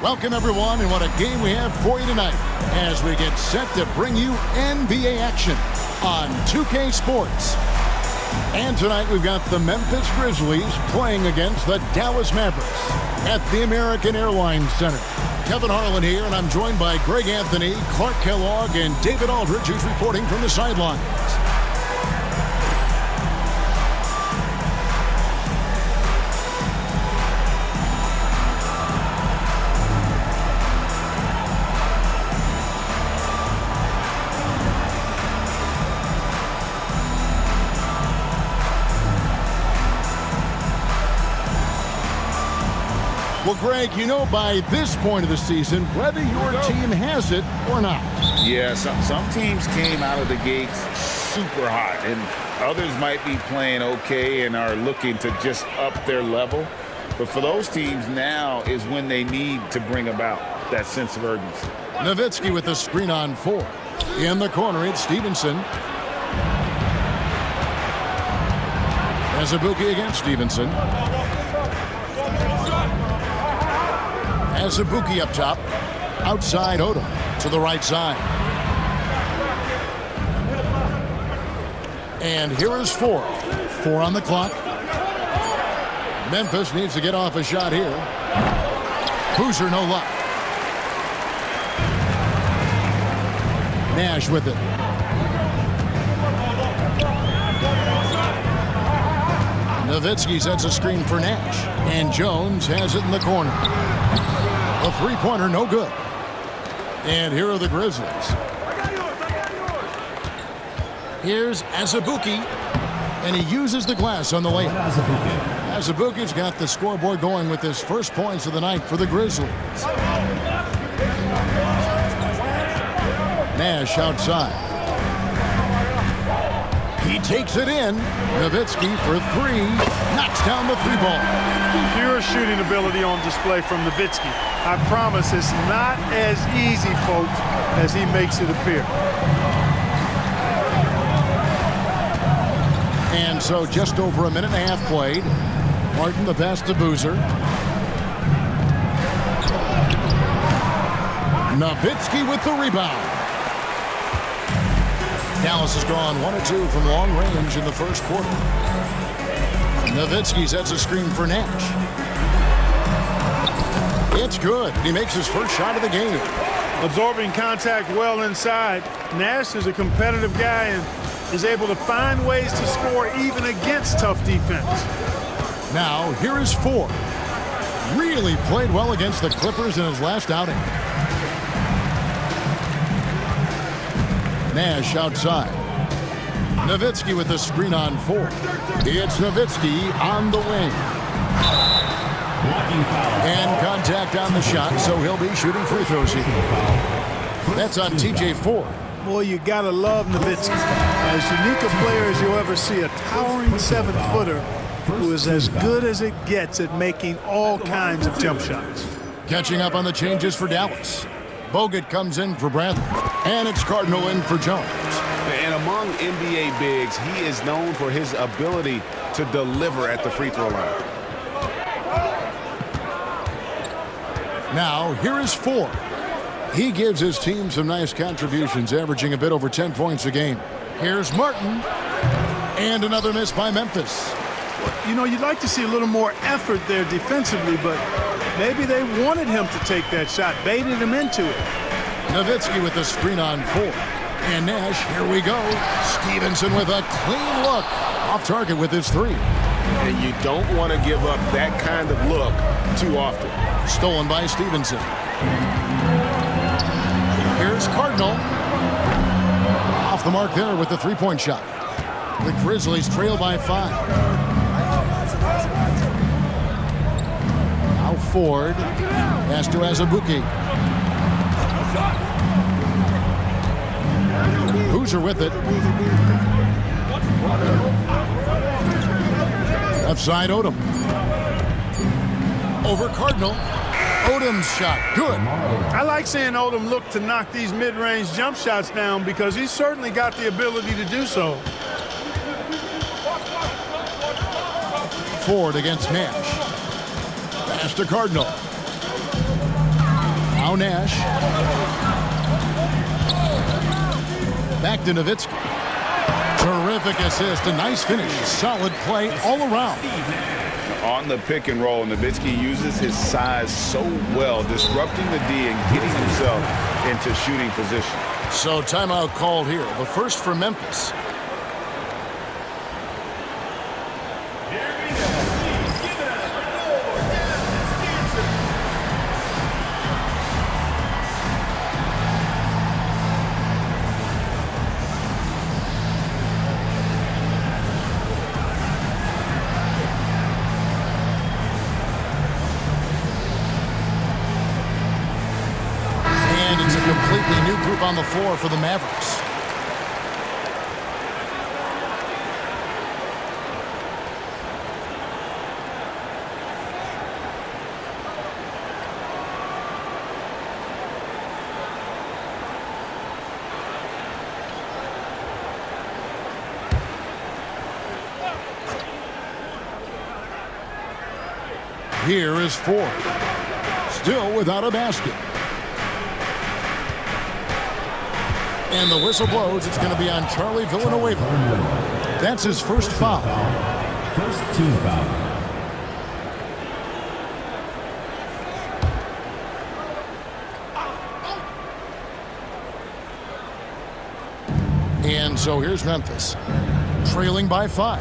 Welcome, everyone, and what a game we have for you tonight as we get set to bring you NBA action on 2K Sports. And tonight we've got the Memphis Grizzlies playing against the Dallas Mavericks at the American Airlines Center. Kevin Harlan here, and I'm joined by Greg Anthony, Clark Kellogg, and David Aldridge, who's reporting from the sidelines. Well, Greg, you know by this point of the season whether your team has it or not. Yeah, some teams came out of the gates super hot, and others might be playing okay and are looking to just up their level. But for those teams, now is when they need to bring about that sense of urgency. Nowitzki with the screen on 4. In the corner, it's Stevenson. Azubuike against Stevenson. Azubuike up top. Outside Odom to the right side. And here is 4. 4 on the clock. Memphis needs to get off a shot here. Boozer, no luck. Nash with it. Nowitzki sets a screen for Nash. And Jones has it in the corner. A three-pointer, no good. And here are the Grizzlies. Here's Azubuike. And he uses the glass on the layup. Azubuike's got the scoreboard going with his first points of the night for the Grizzlies. Nash outside. He takes it in. Nowitzki for 3. Knocks down the 3-ball. Pure shooting ability on display from Nowitzki. I promise it's not as easy, folks, as he makes it appear. And so just over a minute and a half played. Martin the pass to Boozer. Nowitzki with the rebound. Dallas has gone 1 of 2 from long range in the first quarter. Nowitzki sets a screen for Nash. It's good. He makes his first shot of the game. Absorbing contact well inside. Nash is a competitive guy and is able to find ways to score even against tough defense. Now, here is 4. Really played well against the Clippers in his last outing. Nash outside. Nowitzki with the screen on 4. It's Nowitzki on the wing. And contact on the shot, so he'll be shooting free throws here. That's on TJ4. Boy, you gotta love Nowitzki. As unique a player as you'll ever see, a towering 7-footer who is as good as it gets at making all kinds of jump shots. Catching up on the changes for Dallas. Bogut comes in for Bradley. And it's Cardinal in for Jones. And among NBA bigs, he is known for his ability to deliver at the free throw line. Now, here is 4. He gives his team some nice contributions, averaging a bit over 10 points a game. Here's Martin. And another miss by Memphis. You know, you'd like to see a little more effort there defensively, but maybe they wanted him to take that shot, baited him into it. Nowitzki with the screen on 4. And Nash, here we go. Stevenson with a clean look. Off target with his 3. And you don't want to give up that kind of look too often. Stolen by Stevenson. Here's Cardinal. Off the mark there with the 3-point shot. The Grizzlies trail by 5. Now Ford. Pass to Azubuike. Boozer with it. Left side Odom. Over Cardinal. Odom's shot. Good. I like seeing Odom look to knock these mid-range jump shots down because he's certainly got the ability to do so. Ford against Nash. Pass to Cardinal. Now Nash. Back to Nowitzki. Terrific assist, a nice finish. Solid play all around. On the pick and roll, Nowitzki uses his size so well, disrupting the D and getting himself into shooting position. So timeout called here, the first for Memphis. Completely new group on the floor for the Mavericks. Here is Ford. Still without a basket. And the whistle blows. It's going to be on Charlie Villanueva. That's his first foul. First team foul. And so here's Memphis, trailing by 5.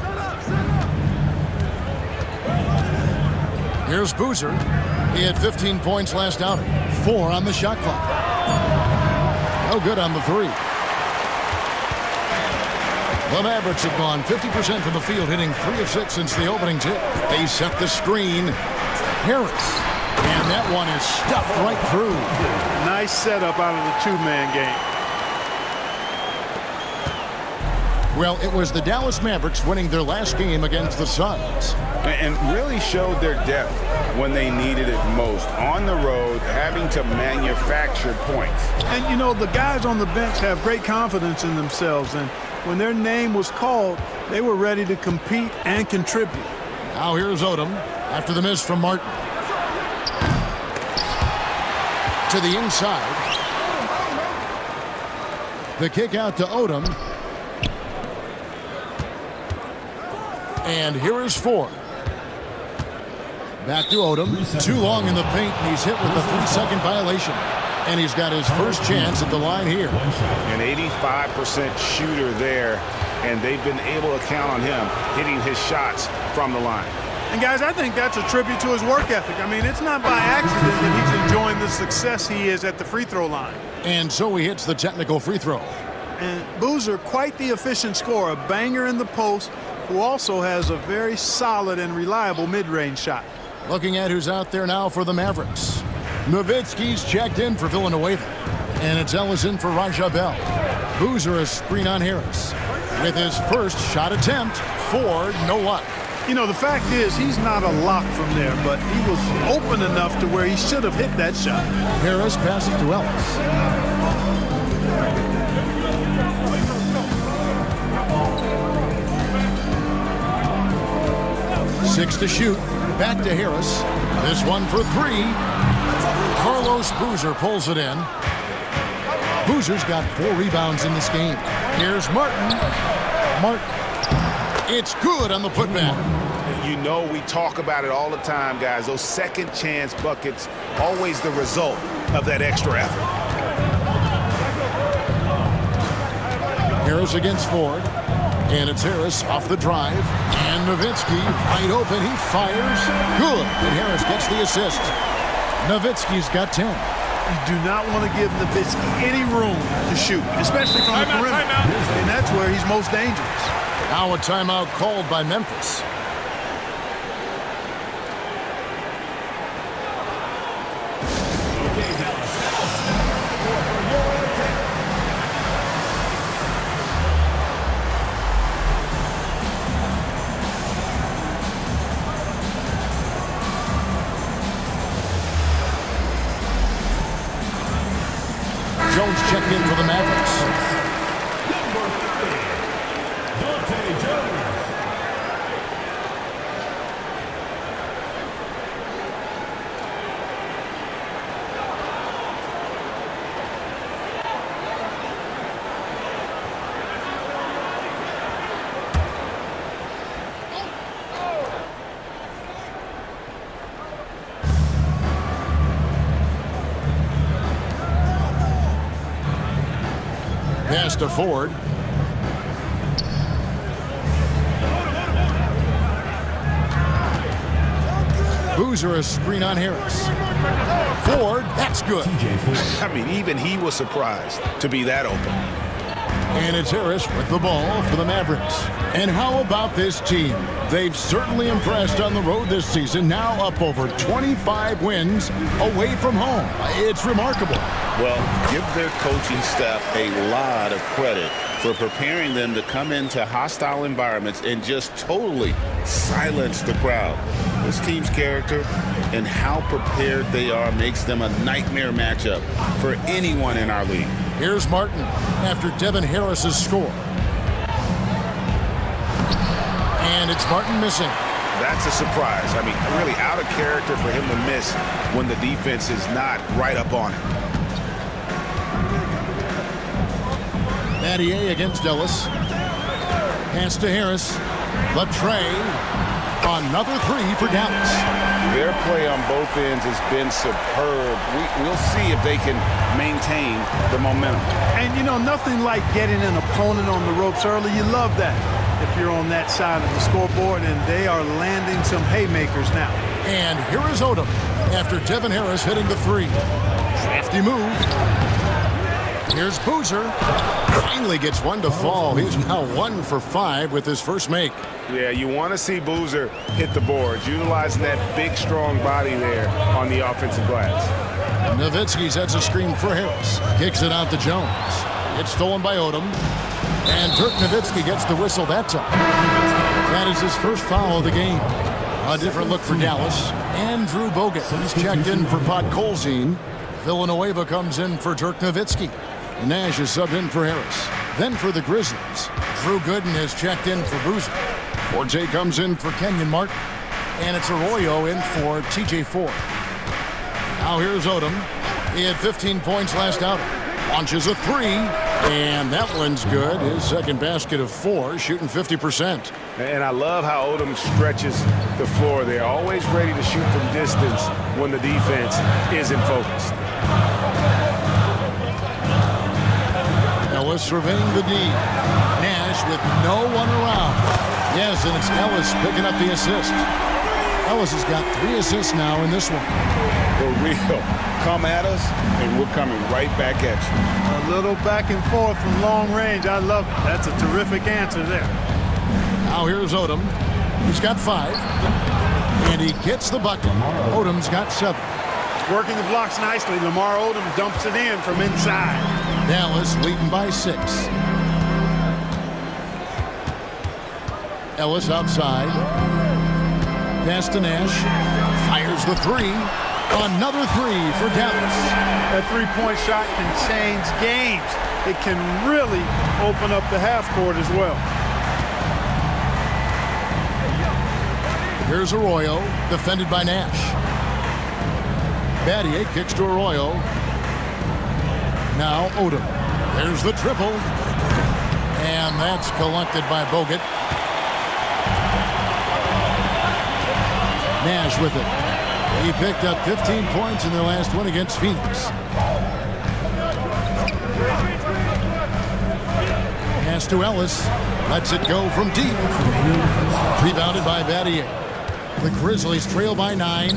Here's Boozer. He had 15 points last outing. 4 on the shot clock. No good on the 3. The Mavericks have gone 50% from the field, hitting 3 of 6 since the opening tip. They set the screen. Harris. And that one is stuffed right through. Nice setup out of the two-man game. Well, it was the Dallas Mavericks winning their last game against the Suns. And really showed their depth when they needed it most. On the road, having to manufacture points. And, you know, the guys on the bench have great confidence in themselves. And when their name was called, they were ready to compete and contribute. Now here's Odom after the miss from Martin. To the inside. The kick out to Odom. And here is Ford. Back to Odom. Too long in the paint, and he's hit with the 3-second violation. And he's got his first chance at the line here. An 85% shooter there, and they've been able to count on him hitting his shots from the line. And, guys, I think that's a tribute to his work ethic. I mean, it's not by accident that he's enjoying the success he is at the free throw line. And so he hits the technical free throw. And Boozer, quite the efficient scorer, a banger in the post, who also has a very solid and reliable mid-range shot. Looking at who's out there now for the Mavericks. Nowitzki's checked in for Villanueva. And it's Ellison for Raja Bell. Boozer a screen on Harris. With his first shot attempt, Ford, no luck. You know, the fact is he's not a lock from there, but he was open enough to where he should have hit that shot. Harris passes to Ellis. 6 to shoot. Back to Harris. This one for 3. Carlos Boozer pulls it in. Boozer's got 4 rebounds in this game. Here's Martin. Martin. It's good on the putback. You know, we talk about it all the time, guys. Those second chance buckets, always the result of that extra effort. Harris against Ford. And it's Harris off the drive. And Nowitzki wide open. He fires. Good. And Harris gets the assist. Nowitzki's got 10. You do not want to give Nowitzki any room to shoot, especially from the perimeter. And that's where he's most dangerous. Now a timeout called by Memphis. Jones checked in for the Mavericks. Pass to Ford. Boozer a screen on Harris. Ford, that's good. I mean, even he was surprised to be that open. And it's Harris with the ball for the Mavericks. And how about this team? They've certainly impressed on the road this season, now up over 25 wins away from home. It's remarkable. Well, give their coaching staff a lot of credit for preparing them to come into hostile environments and just totally silence the crowd. This team's character and how prepared they are makes them a nightmare matchup for anyone in our league. Here's Martin after Devin Harris's score. And it's Martin missing. That's a surprise. I mean, really out of character for him to miss when the defense is not right up on him. Battier against Ellis. Pass to Harris. The tray. Another three for Dallas. Their play on both ends has been superb. We'll see if they can maintain the momentum. And, you know, nothing like getting an opponent on the ropes early. You love that if you're on that side of the scoreboard, and they are landing some haymakers now. And here is Odom after Devin Harris hitting the three. Crafty move. Here's Boozer. Finally gets one to fall. He's now 1 for 5 with his first make. Yeah, you want to see Boozer hit the boards, utilizing that big, strong body there on the offensive glass. Nowitzki sets a screen for Harris. Kicks it out to Jones. It's stolen by Odom. And Dirk Nowitzki gets the whistle that time. That is his first foul of the game. A different look for Dallas. Andrew Bogut is checked in for Podkolzin. Villanueva comes in for Dirk Nowitzki. Nash is subbed in for Harris. Then for the Grizzlies, Drew Gooden is checked in for Boozer. Forte comes in for Kenyon Martin. And it's Arroyo in for TJ Ford. Now here's Odom. He had 15 points last outing. Launches a three, and that one's good. His second basket of 4, shooting 50%. And I love how Odom stretches the floor there, always ready to shoot from distance when the defense isn't focused. Ellis surveying the D. Nash with no one around. Yes, and it's Ellis picking up the assist. Ellis has got 3 assists now in this one. For real. Come at us, and we're coming right back at you. A little back and forth from long range. I love it. That's a terrific answer there. Now here's Odom. He's got 5. And he gets the bucket. Odom's got 7. Working the blocks nicely. Lamar Odom dumps it in from inside. Dallas leading by 6. Ellis outside. Pass to Nash. Fires the 3. Another 3 for Dallas. That three-point shot can change games. It can really open up the half court as well. Here's Arroyo, defended by Nash. Battier kicks to Arroyo. Now Odom. There's the triple. And that's collected by Bogut. Nash with it. He picked up 15 points in their last one against Phoenix. Pass to Ellis. Lets it go from deep. Rebounded by Battier. The Grizzlies trail by 9.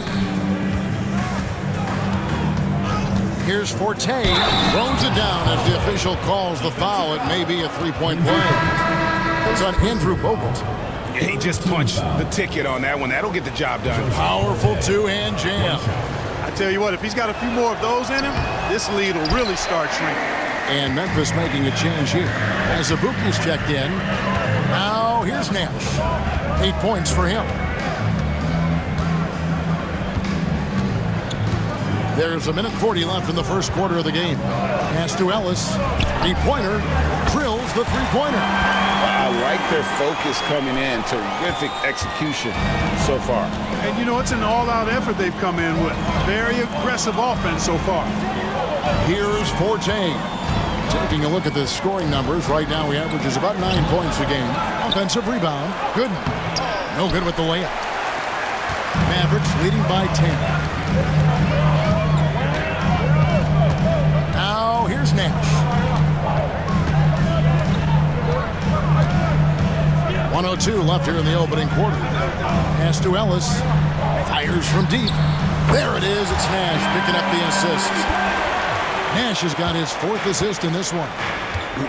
Here's Forte. Throws it down as the official calls the foul. It may be a 3-point play. It's on Andrew Bogut. He just punched the ticket on that one. That'll get the job done. Powerful 2-hand jam. I tell you what, if he's got a few more of those in him, this lead will really start shrinking. And Memphis making a change here. As Ibuki's checked in. Now here's Nash. 8 points for him. There's 1:40 left in the first quarter of the game. Pass to Ellis. 3-pointer. Drills the 3-pointer. I like their focus coming in. Terrific execution so far. And, you know, it's an all-out effort they've come in with. Very aggressive offense so far. Here's Forte. Taking a look at the scoring numbers. Right now, he averages about 9 points a game. Offensive rebound. Good. No good with the layup. Mavericks leading by 10. Now, here's Nash. 2 left here in the opening quarter. Pass to Ellis. Fires from deep. There it is. It's Nash picking up the assist. Nash has got his 4th assist in this one.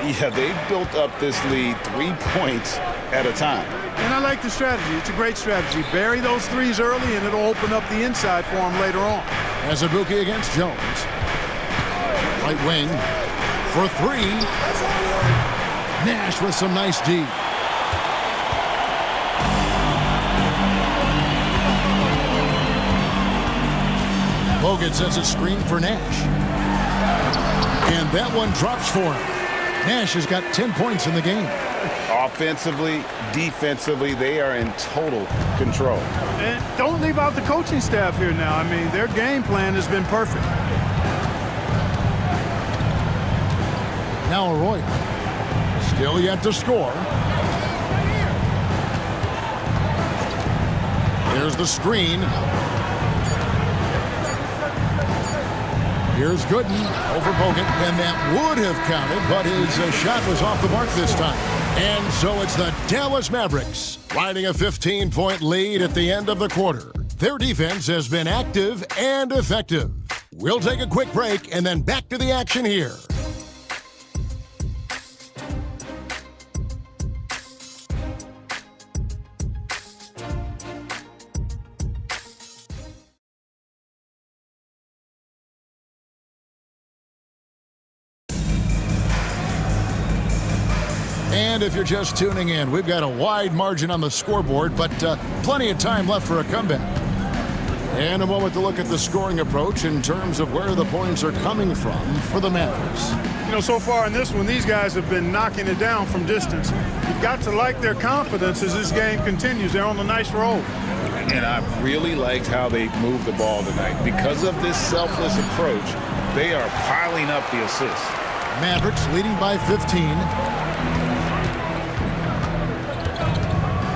Yeah, they've built up this lead 3 points at a time. And I like the strategy. It's a great strategy. Bury those threes early, and it'll open up the inside for him later on. Azubuike against Jones. Right wing for 3. Nash with some nice D. Bogut sets a screen for Nash. And that one drops for him. Nash has got 10 points in the game. Offensively, defensively, they are in total control. And don't leave out the coaching staff here now. I mean, their game plan has been perfect. Now Arroyo. Still yet to score. Here's the screen. Here's Gooden over Bogut, and that would have counted, but his shot was off the mark this time. And so it's the Dallas Mavericks riding a 15-point lead at the end of the quarter. Their defense has been active and effective. We'll take a quick break and then back to the action here. And if you're just tuning in, we've got a wide margin on the scoreboard, but plenty of time left for a comeback. And a moment to look at the scoring approach in terms of where the points are coming from for the Mavericks. You know, so far in this one, these guys have been knocking it down from distance. You've got to like their confidence as this game continues. They're on a nice roll. And I really liked how they moved the ball tonight. Because of this selfless approach, they are piling up the assists. Mavericks leading by 15.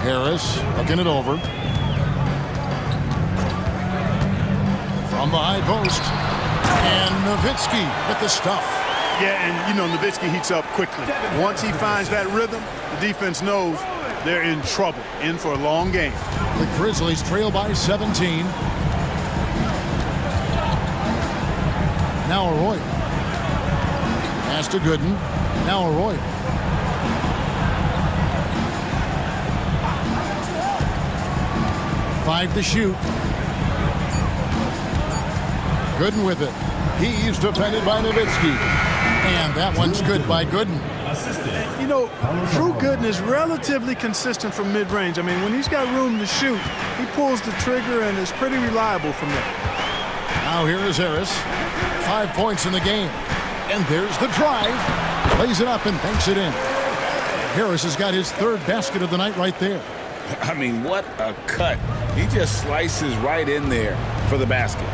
Harris looking it over. From the high post. And Nowitzki with the stuff. Yeah, and, you know, Nowitzki heats up quickly. Once he finds that rhythm, the defense knows they're in trouble, in for a long game. The Grizzlies trail by 17. Now Arroyo. Pass to Gooden. Now Arroyo. Five to shoot. Gooden with it. He's defended by Nowitzki. And that one's good by Gooden. You know, Drew Gooden is relatively consistent from mid-range. I mean, when he's got room to shoot, he pulls the trigger and is pretty reliable from there. Now here is Harris. 5 points in the game. And there's the drive. Plays it up and banks it in. Harris has got his 3rd basket of the night right there. I mean, what a cut. He just slices right in there for the basket.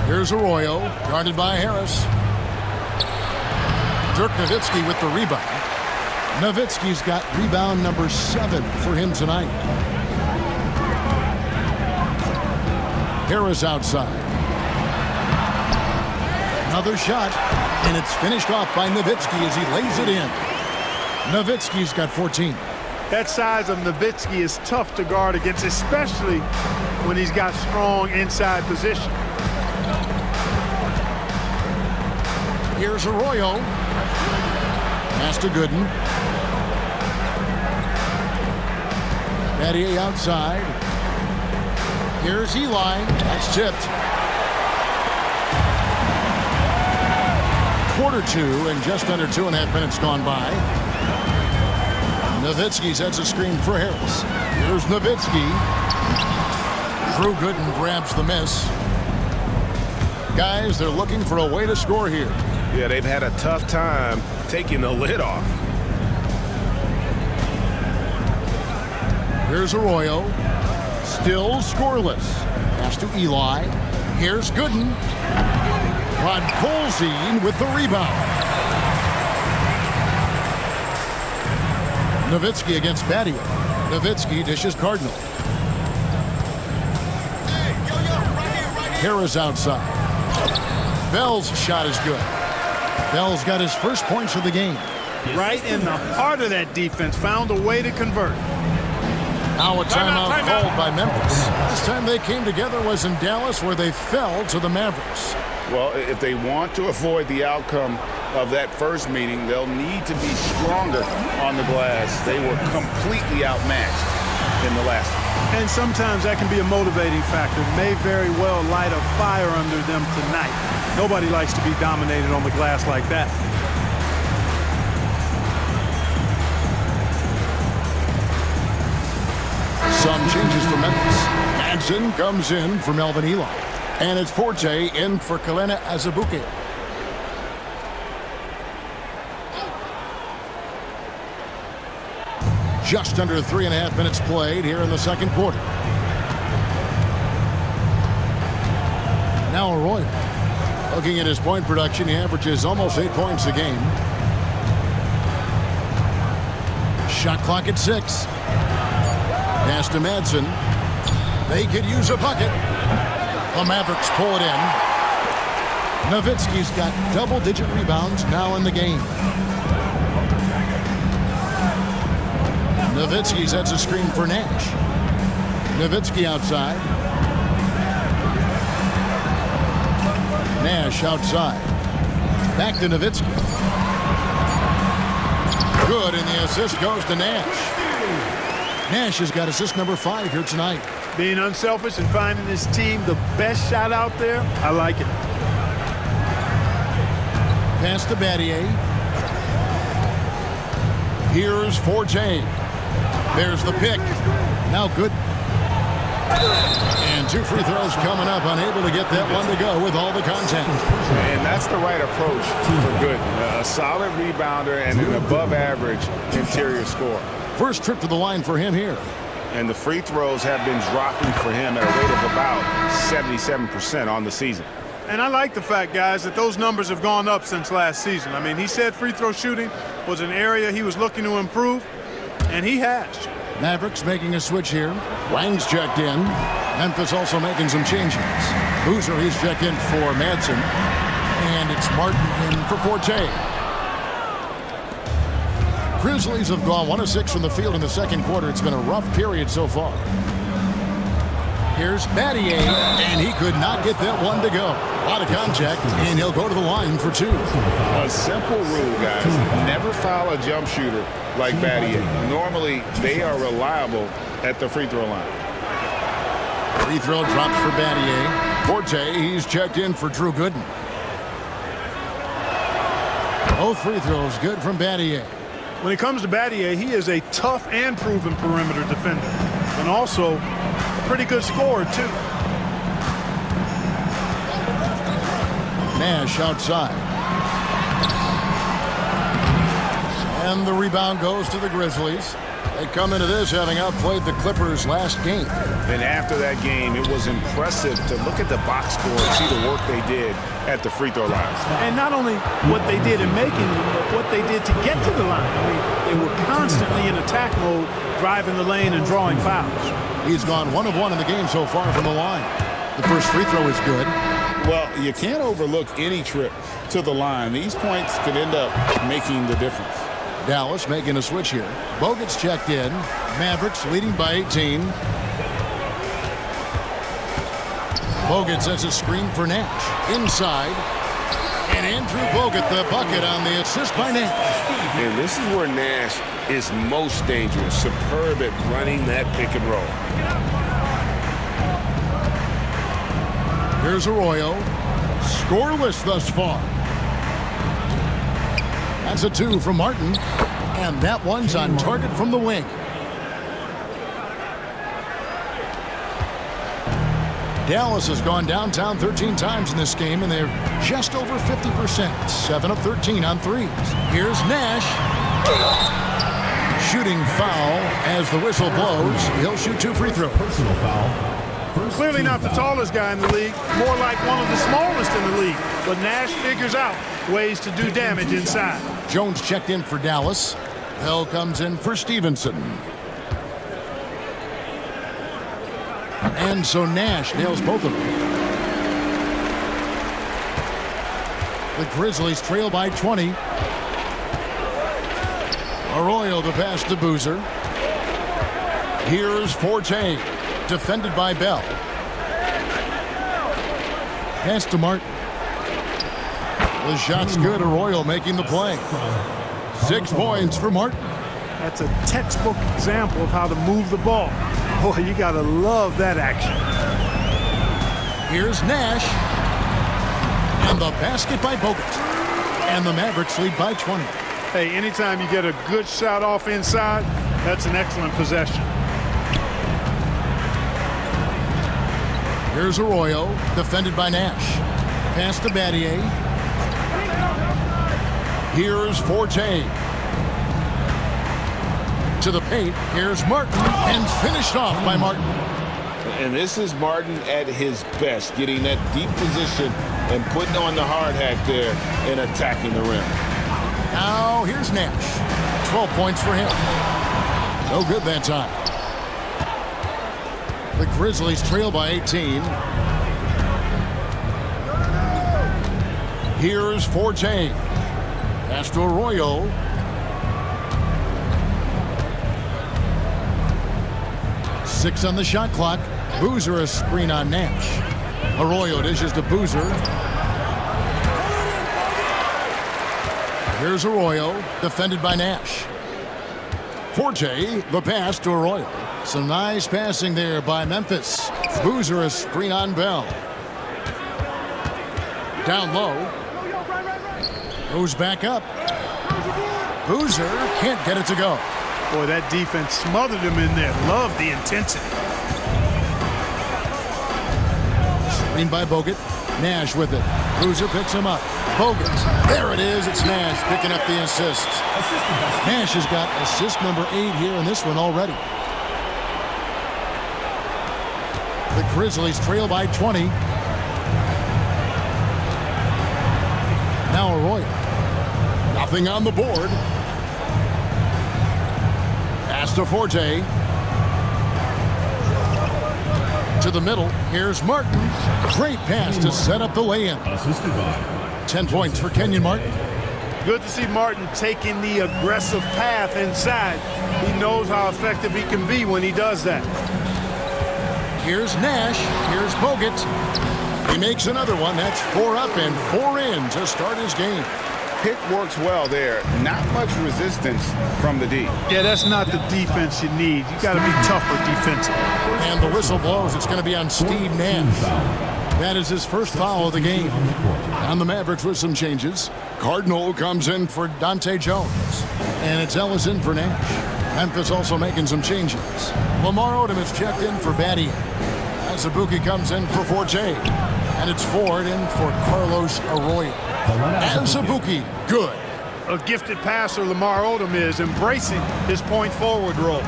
Here's Arroyo, guarded by Harris. Dirk Nowitzki with the rebound. Nowitzki's got rebound number 7 for him tonight. Harris outside. Another shot, and it's finished off by Nowitzki as he lays it in. Nowitzki's got 14. That size of Nowitzki is tough to guard against, especially when he's got strong inside position. Here's Arroyo. Pass to Gooden. Battier outside. Here's Eli. That's tipped. Quarter 2 and just under 2.5 minutes gone by. Nowitzki sets a screen for Harris. Here's Nowitzki. Drew Gooden grabs the miss. Guys, they're looking for a way to score here. Yeah, they've had a tough time taking the lid off. Here's Arroyo. Still scoreless. Pass to Eli. Here's Gooden. Podkolzin with the rebound. Nowitzki against Battier. Nowitzki dishes Cardinal. Harris outside. Bell's shot is good. Bell's got his 1st points of the game. right in the heart of that defense, found a way to convert. Now a timeout called by Memphis. Last time they came together was in Dallas, where they fell to the Mavericks. Well, if they want to avoid the outcome of that first meeting, they'll need to be stronger on the glass. They were completely outmatched in the last one. And sometimes that can be a motivating factor. May very well light a fire under them tonight. Nobody likes to be dominated on the glass like that. Some changes for Memphis. Madsen comes in for Melvin Ely. And it's Forte in for Kalena Azubuike. Just under 3.5 minutes played here in the second quarter. Now Arroyo. Looking at his point production, he averages almost 8 points a game. Shot clock at 6. Pass to Madsen. They could use a bucket. The Mavericks pull it in. Nowitzki's got double-digit rebounds now in the game. Nowitzki sets a screen for Nash. Nowitzki outside. Nash outside. Back to Nowitzki. Good, and the assist goes to Nash. Nash has got assist number 5 here tonight. Being unselfish and finding his team the best shot out there, I like it. Pass to Battier. Here's Forte. There's the pick. Now good. And 2 free throws coming up. Unable to get that one to go with all the contact. And that's the right approach for Gooden. A solid rebounder and an above-average interior scorer. First trip to the line for him here. And the free throws have been dropping for him at a rate of about 77% on the season. And I like the fact, guys, that those numbers have gone up since last season. I mean, he said free throw shooting was an area he was looking to improve, and he has. Mavericks making a switch here. Wang's checked in. Memphis also making some changes. Boozer, he's checked in for Madsen. And it's Martin in for Forte. Grizzlies have gone 1 of 6 from the field in the second quarter. It's been a rough period so far. Here's Battier, and he could not get that one to go. A lot of contact, and he'll go to the line for 2. A simple rule, guys. Never foul a jump shooter like Battier. Normally, they are reliable at the free throw line. Free throw drops for Battier. Forte, he's checked in for Drew Gooden. Both free throws good from Battier. When it comes to Battier, he is a tough and proven perimeter defender, and also a pretty good scorer, too. Nash outside. And the rebound goes to the Grizzlies. They come into this having outplayed the Clippers last game. And after that game, it was impressive to look at the box score and see the work they did at the free throw line. And not only what they did in making them, but what they did to get to the line. I mean, they were constantly in attack mode, driving the lane and drawing fouls. He's gone 1 of 1 in the game so far from the line. The first free throw is good. Well, you can't overlook any trip to the line. These points could end up making the difference. Dallas making a switch here. Bogut's checked in. Mavericks leading by 18. Bogut sets a screen for Nash. Inside. And Andrew Bogut the bucket on the assist by Nash. And this is where Nash is most dangerous. Superb at running that pick and roll. Here's Arroyo. Scoreless thus far. That's a 2 from Martin. And that one's on target from the wing. Dallas has gone downtown 13 times in this game, and they're just over 50%. 7 of 13 on threes. Here's Nash. Shooting foul as the whistle blows. He'll shoot 2 free throws. Personal foul. Clearly not the tallest guy in the league, more like one of the smallest in the league. But Nash figures out ways to do damage inside. Jones checked in for Dallas. Bell comes in for Stevenson. And so Nash nails both of them. The Grizzlies trail by 20. Arroyo the pass to Boozer. Here's Forte, defended by Bell. Pass to Martin. The shot's good. Arroyo making the play. 6 points for Martin. That's a textbook example of how to move the ball. Boy, you got to love that action. Here's Nash. And the basket by Bogut. And the Mavericks lead by 20. Hey, anytime you get a good shot off inside, that's an excellent possession. Here's Arroyo, defended by Nash. Pass to Battier. Here's Forte. To the paint. Here's Martin. And finished off by Martin. And this is Martin at his best, getting that deep position and putting on the hard hat there and attacking the rim. Now here's Nash. 12 points for him. No good that time. The Grizzlies trail by 18. Here's Forte. Pass to Arroyo. Six on the shot clock. Boozer a screen on Nash. Arroyo dishes to Boozer. Here's Arroyo, defended by Nash. Forte, the pass to Arroyo. Some nice passing there by Memphis. Boozer a screen on Bell. Down low. Goes back up. Boozer can't get it to go. Boy, that defense smothered him in there. Love the intensity. Screen by Bogut. Nash with it. Boozer picks him up. Bogut. There it is. It's Nash picking up the assist. Nash has got assist number 8 here in this one already. The Grizzlies trail by 20. Now Arroyo. Nothing on the board. Pass to Forte. To the middle. Here's Martin. Great pass to set up the lay-in. 10 points for Kenyon Martin. Good to see Martin taking the aggressive path inside. He knows how effective he can be when he does that. Here's Nash. Here's Bogut. He makes another one. That's 4 up and 4 in to start his game. Pick works well there. Not much resistance from the D. Yeah, that's not the defense you need. You got to be tougher defensively. And the whistle blows. It's going to be on Steve Nash. That is his first foul of the game. On the Mavericks with some changes. Cardinal comes in for Dante Jones. And it's Ellis in for Nash. Memphis also making some changes. Lamar Odom is checked in for Battier. Azubuike comes in for Forte. And it's Ford in for Carlos Arroyo. Azubuike, good. A gifted passer Lamar Odom is, embracing his point forward role.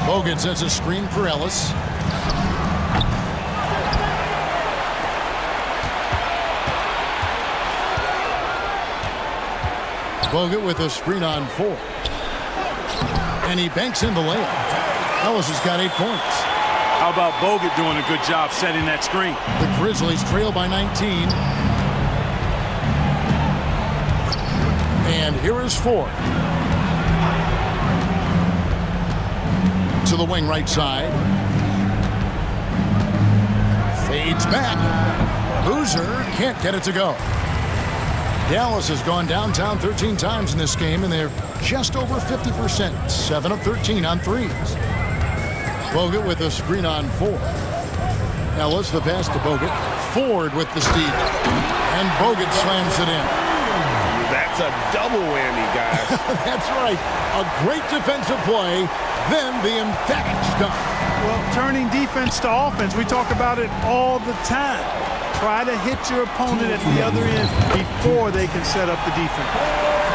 Bogut sets a screen for Ellis. Bogut with a screen on 4. And he banks in the layup. Ellis has got 8 points. How about Bogut doing a good job setting that screen? The Grizzlies trail by 19. And here is Ford. To the wing right side. Fades back. Boozer can't get it to go. Dallas has gone downtown 13 times in this game, and they're just over 50%. 7 of 13 on threes. Bogut with a screen on 4. Ellis the pass to Bogut. Ford with the steal. And Bogut slams it in. That's a double whammy, guys. That's right. A great defensive play, then the emphatic stuff. Well, turning defense to offense, we talk about it all the time. Try to hit your opponent at the other end before they can set up the defense.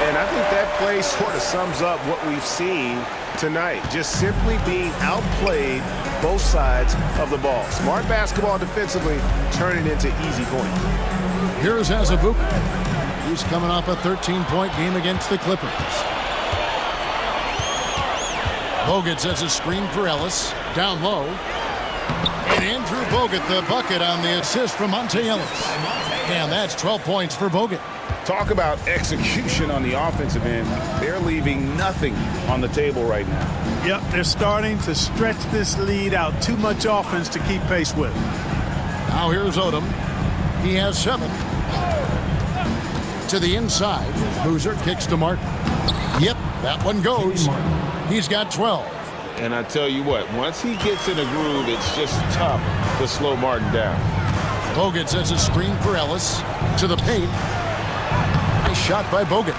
And I think that play sort of sums up what we've seen tonight. Just simply being outplayed both sides of the ball. Smart basketball defensively, turning into easy points. Here's Azubuike. He's coming off a 13-point game against the Clippers. Bogut sets a screen for Ellis. Down low. And Andrew Bogut, the bucket on the assist from Monte Ellis. And that's 12 points for Bogut. Talk about execution on the offensive end. They're leaving nothing on the table right now. Yep, they're starting to stretch this lead out. Too much offense to keep pace with. Now here's Odom. He has 7. To the inside. Boozer kicks to Martin. Yep, that one goes. He's got 12. And I tell you what, once he gets in a groove, it's just tough to slow Martin down. Bogut sets a screen for Ellis. To the paint. Nice shot by Bogut.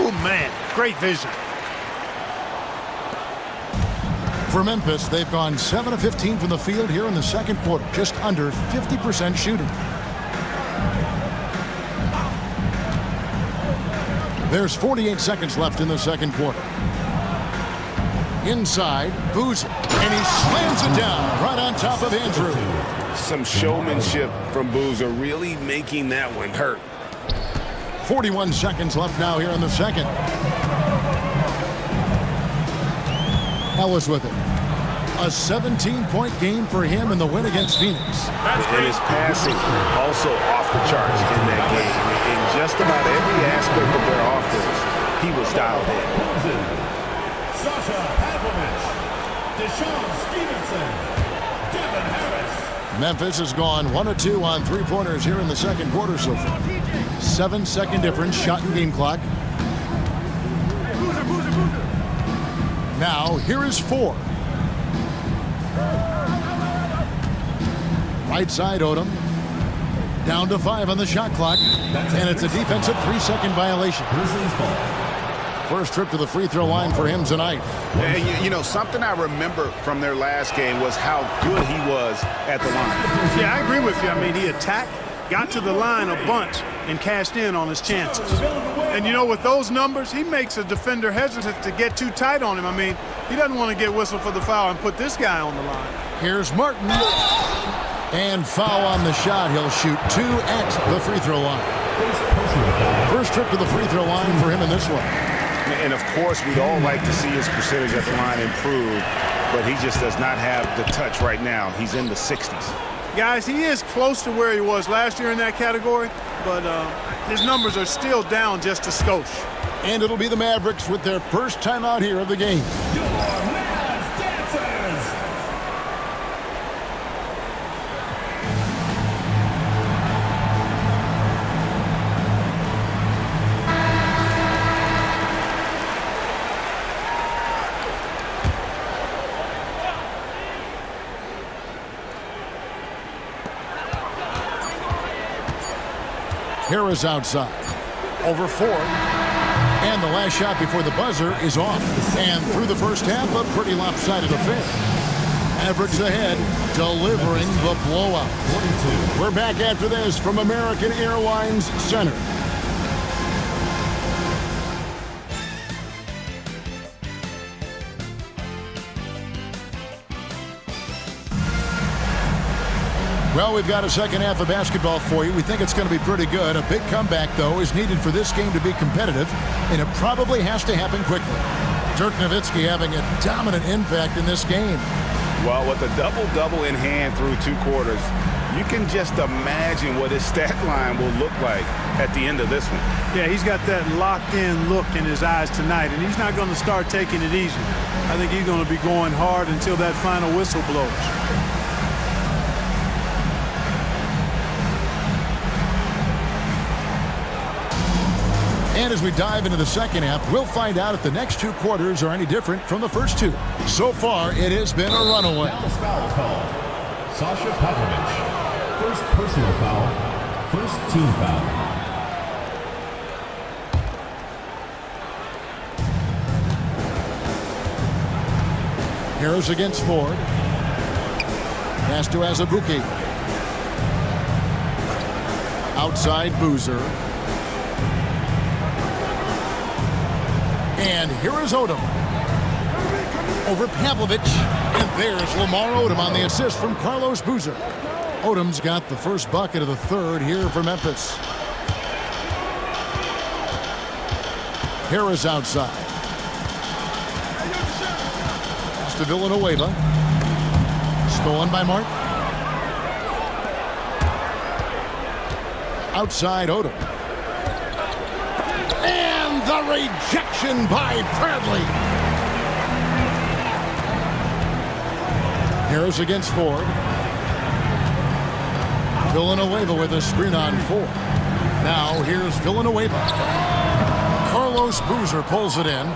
Oh, man, great vision. For Memphis, they've gone 7 of 15 from the field here in the second quarter. Just under 50% shooting. There's 48 seconds left in the second quarter. Inside, Boozer, and he slams it down right on top of Andrew. Some showmanship from Boozer, really making that one hurt. 41 seconds left now here in the second. Ellis with it. A 17-point game for him in the win against Phoenix. And his passing also off the charts in that game. In just about every aspect of their offense, he was dialed in. Memphis has gone 1 of 2 on three-pointers here in the second quarter so far. 7-second difference, shot and game clock. Now, here is 4. Right side, Odom. Down to 5 on the shot clock. And it's a defensive 3-second violation. First trip to the free throw line for him tonight. And you know, something I remember from their last game was how good he was at the line. Yeah, I agree with you. I mean, he attacked, got to the line a bunch, and cashed in on his chances. And, you know, with those numbers, he makes a defender hesitant to get too tight on him. I mean, he doesn't want to get whistled for the foul and put this guy on the line. Here's Martin. And foul on the shot. He'll shoot 2 at the free throw line. First trip to the free throw line for him in this one. And, of course, we'd all like to see his percentage at the line improve, but he just does not have the touch right now. He's in the 60s. Guys, he is close to where he was last year in that category, but his numbers are still down just a skosh. And it'll be the Mavericks with their first time out here of the game. Harris outside. Over 4. And the last shot before the buzzer is off. And through the first half, a pretty lopsided affair. Mavericks ahead, delivering the blowout. We're back after this from American Airlines Center. Well, we've got a second half of basketball for you. We think it's going to be pretty good. A big comeback, though, is needed for this game to be competitive, and it probably has to happen quickly. Dirk Nowitzki having a dominant impact in this game. Well, with a double-double in hand through 2 quarters, you can just imagine what his stat line will look like at the end of this one. Yeah, he's got that locked-in look in his eyes tonight, and he's not going to start taking it easy. I think he's going to be going hard until that final whistle blows. And as we dive into the second half, we'll find out if the next 2 quarters are any different from the first 2. So far, it has been a runaway. Foul call. Sasha Pavlovich. First personal foul. First team foul. Harris against Ford. Pass to Azubuike. Outside Boozer. And here is Odom. Over Pavlovich. And there's Lamar Odom on the assist from Carlos Boozer. Odom's got the first bucket of the third here for Memphis. Harris outside. Pass to Villanueva. Stolen by Martin. Outside Odom. the rejection by Bradley. Harris against Ford. Villanueva with a screen on 4. Now here's Villanueva. Carlos Boozer pulls it in.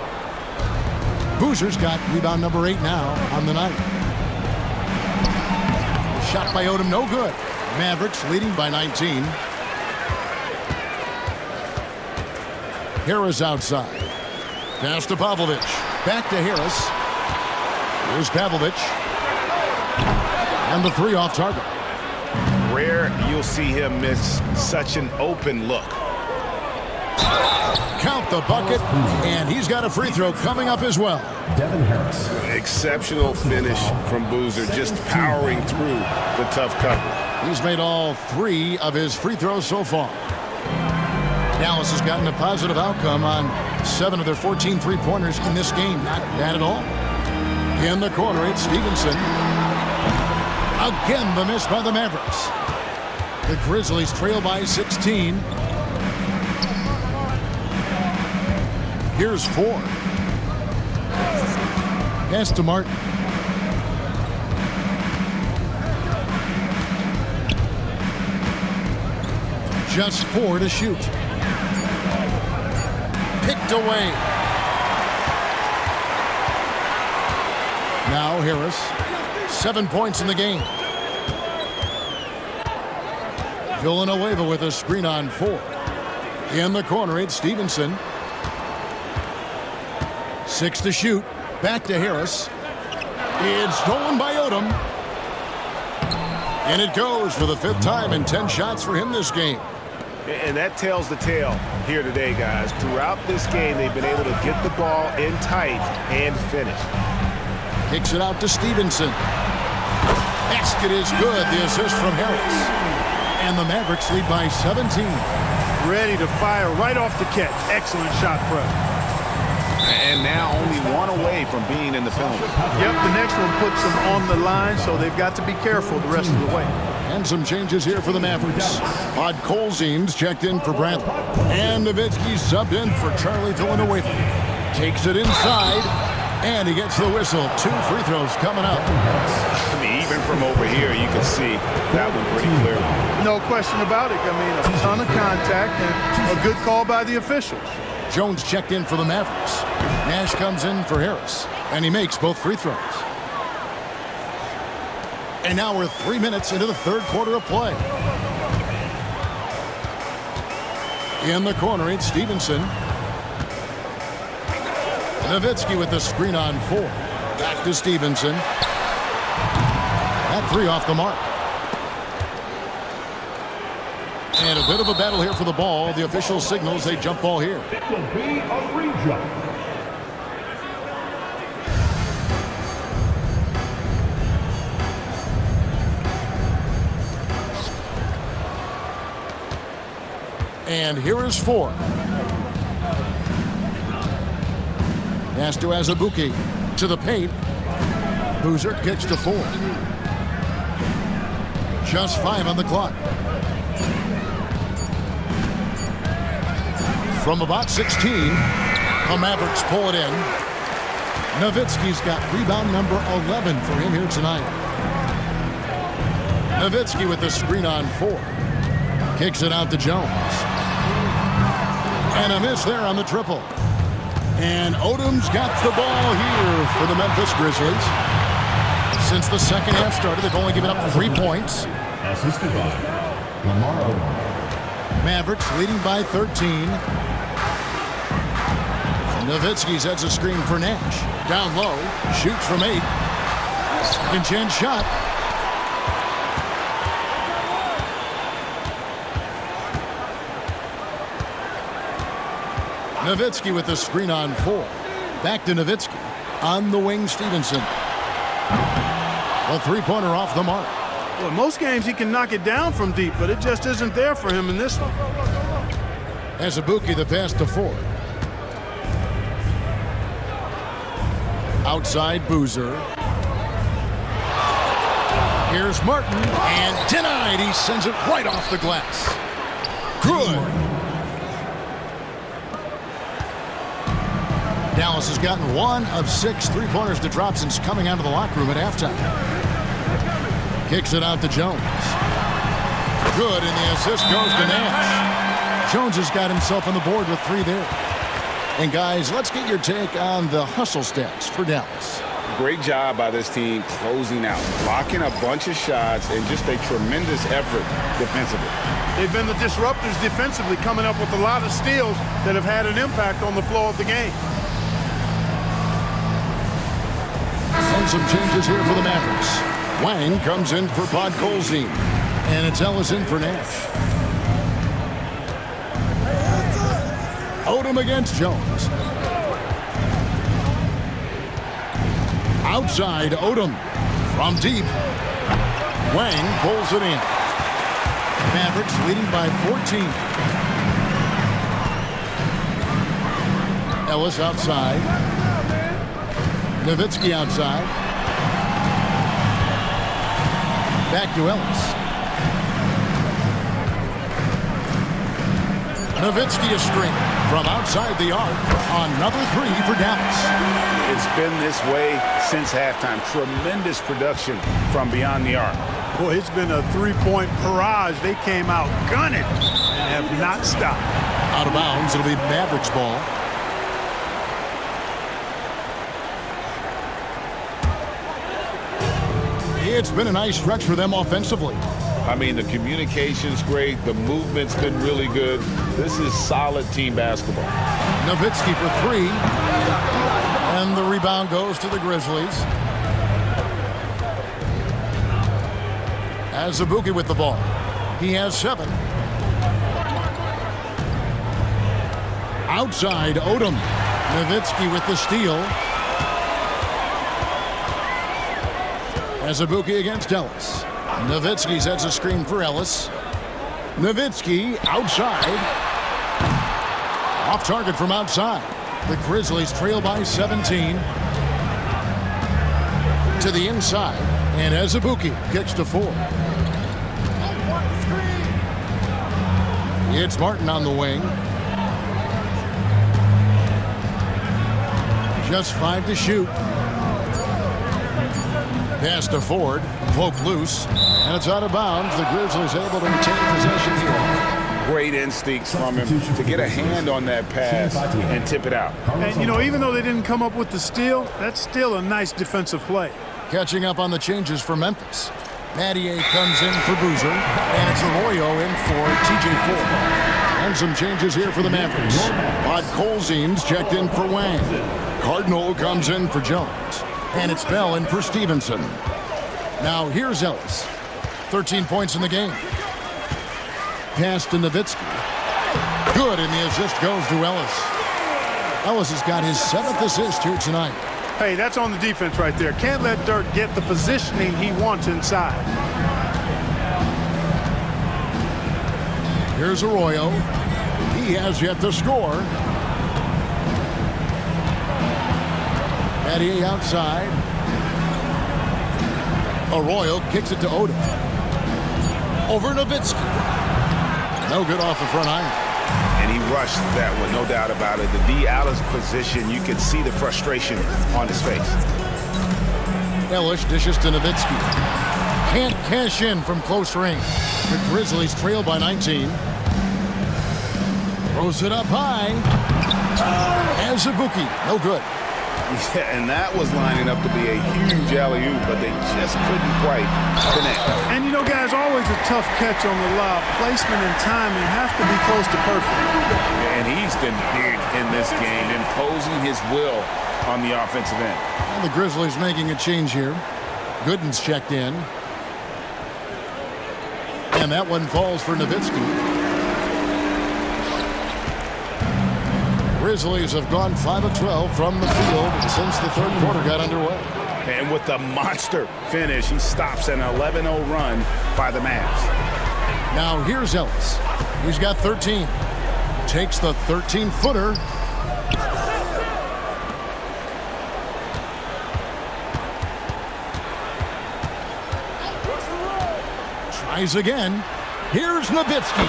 Boozer's got rebound number 8 now on the night. The shot by Odom, no good. Mavericks leading by 19. Harris outside. Pass to Pavlovic. Back to Harris. Here's Pavlovic. And the 3 off target. Rare you'll see him miss such an open look. Count the bucket, and he's got a free throw coming up as well. Devin Harris. Exceptional finish from Boozer, just powering through the tough cover. He's made all 3 of his free throws so far. Dallas has gotten a positive outcome on 7 of their 14 three-pointers in this game. Not bad at all. In the corner, it's Stevenson. Again, the miss by the Mavericks. The Grizzlies trail by 16. Here's Ford. Pass to Martin. Just 4 to shoot. Picked away. Now Harris. 7 points in the game. Villanueva with a screen on 4. In the corner, it's Stevenson. 6 to shoot. Back to Harris. It's stolen by Odom. And it goes for the 5th time in 10 shots for him this game. And that tells the tale here today, guys. Throughout this game, they've been able to get the ball in tight and finish. Kicks it out to Stevenson. Basket is good. The assist from Harris. And the Mavericks lead by 17. Ready to fire right off the catch. Excellent shot prep. And now only 1 away from being in the penalty. Yep, the next one puts them on the line, so they've got to be careful the rest of the way. And some changes here for the Mavericks. Podkolzien's checked in for Bradley. And Nowitzki subbed in for Charlie Villanueva. Takes it inside, and he gets the whistle. 2 free throws coming up. I mean, even from over here, you can see that one pretty clearly. No question about it. I mean, a ton of contact and a good call by the officials. Jones checked in for the Mavericks. Nash comes in for Harris, and he makes both free throws. And now we're 3 minutes into the 3rd quarter of play. In the corner, it's Stevenson. Nowitzki with the screen on 4. Back to Stevenson. That 3 off the mark. And a bit of a battle here for the ball. The official signals a jump ball here. It will be a re-jump. And here is 4. Pass to Azubuike. To the paint. Boozer kicks to 4. Just 5 on the clock. From about 16, the Mavericks pull it in. Nowitzki's got rebound number 11 for him here tonight. Nowitzki with the screen on 4. Kicks it out to Jones. And a miss there on the triple. And Odom's got the ball here for the Memphis Grizzlies. Since the second half started, they've only given up 3 points. Assisted by Lamar Odom. Mavericks leading by 13. Nowitzki sets a screen for Nash. Down low, shoots from 8. Second chance shot. Nowitzki with the screen on 4. Back to Nowitzki. On the wing, Stevenson. A 3-pointer off the mark. Well, in most games he can knock it down from deep, but it just isn't there for him in this one. Azubuike the pass to 4. Outside Boozer. Here's Martin, and denied. He sends it right off the glass. Good. Dallas has gotten 1 of 6 three-pointers to drop since coming out of the locker room at halftime. Kicks it out to Jones. Good, and the assist goes to Nash. Jones has got himself on the board with 3 there. And guys, let's get your take on the hustle stats for Dallas. Great job by this team closing out, blocking a bunch of shots, and just a tremendous effort defensively. They've been the disruptors defensively, coming up with a lot of steals that have had an impact on the flow of the game. And some changes here for the Mavericks. Wang comes in for Podkolzin, and it's Ellis in for Nash. Odom against Jones. Outside, Odom from deep. Wang pulls it in. Mavericks leading by 14. Ellis outside. Nowitzki outside. Back to Ellis. Nowitzki a string from outside the arc. Another 3 for Dallas. It's been this way since halftime. Tremendous production from beyond the arc. Boy, it's been a 3-point barrage. They came out gunning and have not stopped. Out of bounds, it'll be Mavericks ball. It's been a nice stretch for them offensively. I mean, the communication's great. The movement's been really good. This is solid team basketball. Nowitzki for 3. And the rebound goes to the Grizzlies. Azubuike with the ball. He has 7. Outside, Odom. Nowitzki with the steal. Azubuike against Ellis. Nowitzki sets a screen for Ellis. Nowitzki outside. Off target from outside. The Grizzlies trail by 17. To the inside. And Azubuike kicks to 4. It's Martin on the wing. Just 5 to shoot. Pass to Ford. Poke loose. And it's out of bounds. The Grizzlies able to retain possession here. Great instincts from him to get a hand on that pass and tip it out. And, you know, even though they didn't come up with the steal, that's still a nice defensive play. Catching up on the changes for Memphis. Mattier comes in for Boozer. And it's Arroyo in for TJ Ford. And some changes here for the Mavericks. Podkolzin's checked in for Wang. Cardinal comes in for Jones. And it's Bell in for Stevenson. Now here's Ellis. 13 points in the game. Pass to Nowitzki. Good, and the assist goes to Ellis. Ellis has got his 7th assist here tonight. Hey, that's on the defense right there. Can't let Dirk get the positioning he wants inside. Here's Arroyo. He has yet to score. Mattier outside. Arroyo kicks it to Odom. Over Nowitzki. No good off the front iron. And he rushed that one, no doubt about it. The D out of position, you could see the frustration on his face. Ellis dishes to Nowitzki. Can't cash in from close range. The Grizzlies trail by 19. Throws it up high. Azubuike, no good. Yeah, and that was lining up to be a huge alley-oop, but they just couldn't quite connect. And, you know, guys, always a tough catch on the lob. Placement and timing have to be close to perfect. And he's been big in this game, imposing his will on the offensive end. And the Grizzlies making a change here. Gooden's checked in. And that one falls for Nowitzki. Grizzlies have gone 5 of 12 from the field since the third quarter got underway. And with the monster finish, he stops an 11-0 run by the Mavs. Now here's Ellis. He's got 13. Takes the 13-footer. Tries again. Here's Nowitzki.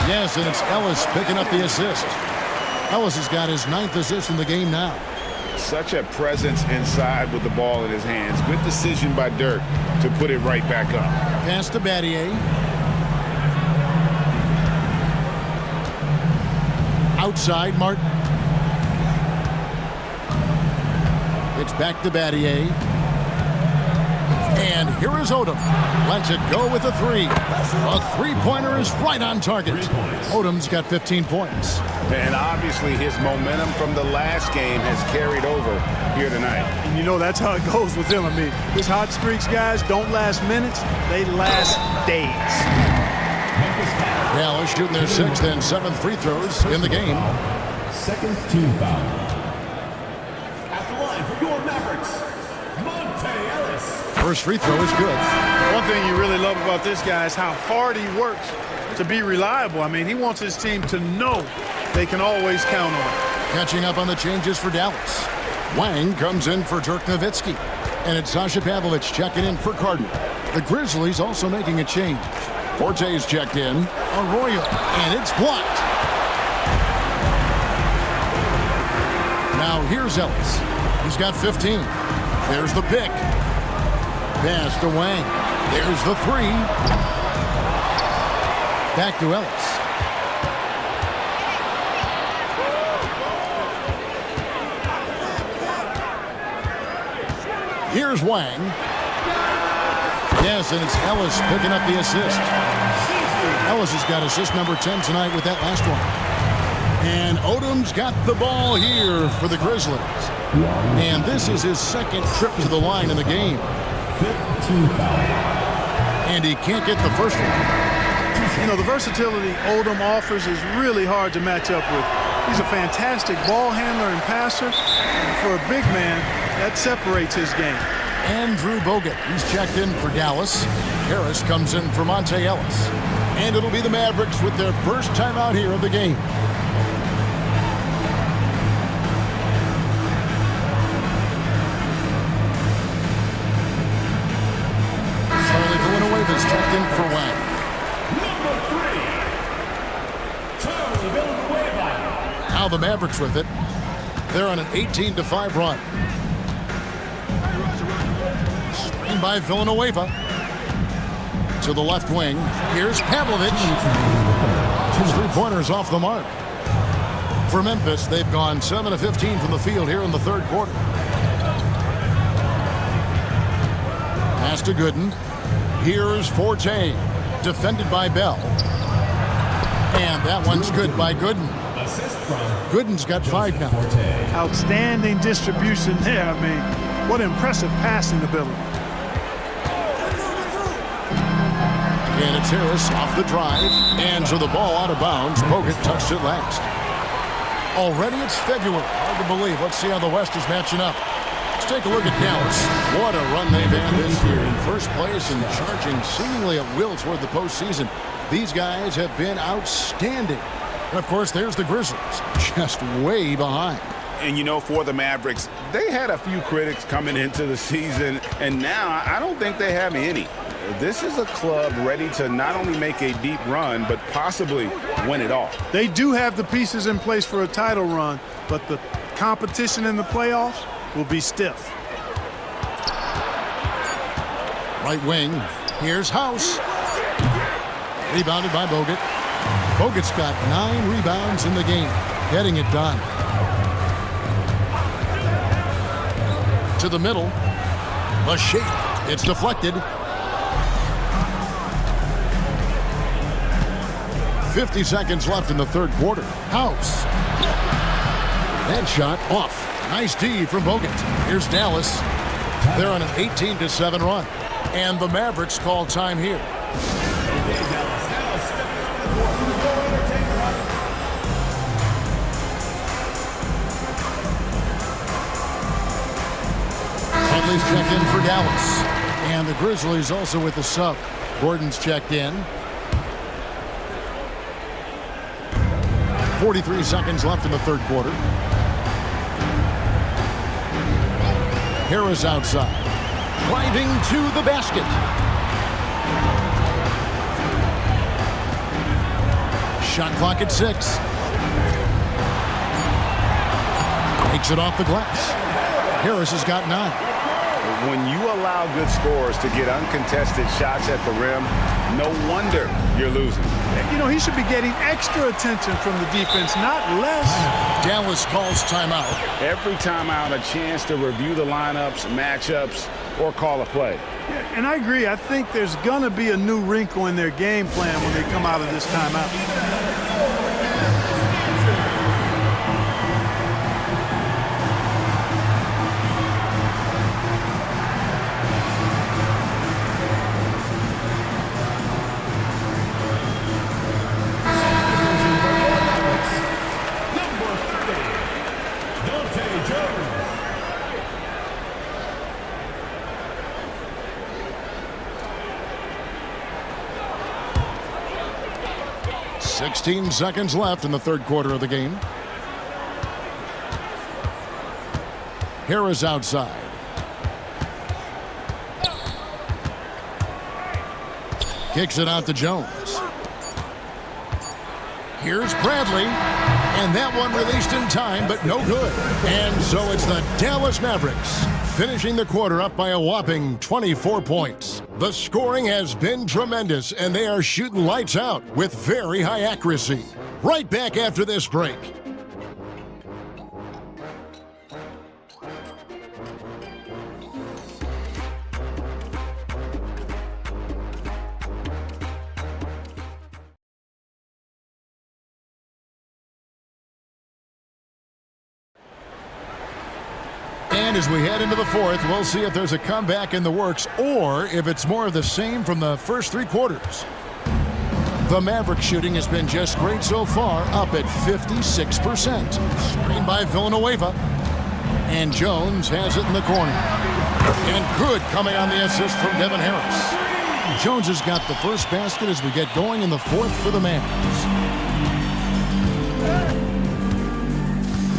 Yes, and it's Ellis picking up the assist. Ellis has got his 9th assist in the game now. such a presence inside with the ball in his hands. Good decision by Dirk to put it right back up. Pass to Battier. Outside, Martin. It's back to Battier. And here is Odom. Lets it go with a three. A three-pointer is right on target. Odom's got 15 points. And obviously his momentum from the last game has carried over here tonight. And you know that's how it goes with him. I mean, his hot streaks, guys, don't last minutes. They last days. Dallas shooting their 6th and 7th free throws in the game. Second team foul. At the line for your Mavericks, First free throw is good. One thing you really love about this guy is how hard he works to be reliable. I mean, he wants his team to know they can always count on him. Catching up on the changes for Dallas. Wang comes in for Dirk Nowitzki. And it's Sasha Pavlovich checking in for Carden. The Grizzlies also making a change. Forte's checked in. Arroyo. And it's blocked. Now here's Ellis. He's got 15. There's the pick. Pass to Wang. There's the three. Back to Ellis. Here's Wang. Yes, and it's Ellis picking up the assist. Ellis has got assist number 10 tonight with that last one. And Odom's got the ball here for the Grizzlies. And this is his second trip to the line in the game. 15 foul. And he can't get the first one. You know, the versatility Odom offers is really hard to match up with. He's a fantastic ball handler and passer. And for a big man, that separates his game. Andrew Bogut, he's checked in for Dallas. Harris comes in for Monte Ellis. And it'll be the Mavericks with their first time out here of the game. Is checked in for Wang. Number 3, Charlie Villanueva. Now the Mavericks with it. They're on an 18-5 run. Screen by Villanueva. To the left wing. Here's Pavlovich. 2 3-pointers off the mark. For Memphis, they've gone 7 of 15 from the field here in the third quarter. Pass to Gooden. Here's Forte, defended by Bell. And that one's good by Gooden. Gooden's got 5 now. Outstanding distribution there. I mean, what impressive passing ability. And it's Harris off the drive. And so the ball out of bounds. Bogut touched it last. Already it's February. Hard to believe. Let's see how the West is matching up. Let's take a look at Dallas. What a run they've had this year. In first place and charging seemingly at will toward the postseason. These guys have been outstanding. And, of course, there's the Grizzlies, just way behind. And, you know, for the Mavericks, they had a few critics coming into the season, and now I don't think they have any. This is a club ready to not only make a deep run, but possibly win it all. They do have the pieces in place for a title run, but the competition in the playoffs will be stiff. Right wing. Here's House. Rebounded by Bogut. Bogut's got 9 rebounds in the game. Getting it done. To the middle. A shake. It's deflected. 50 seconds left in the third quarter. House. That shot off. Nice D from Bogut. Here's Dallas. They're on an 18-7 run. And the Mavericks call time here. Headley's checked in for Dallas. And the Grizzlies also with the sub. Gordon's checked in. 43 seconds left in the third quarter. Harris outside. Driving to the basket. Shot clock at 6. Takes it off the glass. Harris has got 9. When you allow good scorers to get uncontested shots at the rim, no wonder you're losing. You know, he should be getting extra attention from the defense, not less. Dallas calls timeout. Every timeout, a chance to review the lineups, matchups, or call a play. Yeah, and I agree. I think there's going to be a new wrinkle in their game plan when they come out of this timeout. Jones. 16 seconds left in the third quarter of the game. Harris outside. Kicks it out to Jones. Here's Bradley. And that one released in time, but no good. And so it's the Dallas Mavericks finishing the quarter up by a whopping 24 points. The scoring has been tremendous, and they are shooting lights out with very high accuracy. Right back after this break. And as we head into the fourth, we'll see if there's a comeback in the works or if it's more of the same from the first three quarters. The Maverick shooting has been just great so far, up at 56%. Screen by Villanueva. And Jones has it in the corner. And good coming on the assist from Devin Harris. Jones has got the first basket as we get going in the fourth for the Mavs.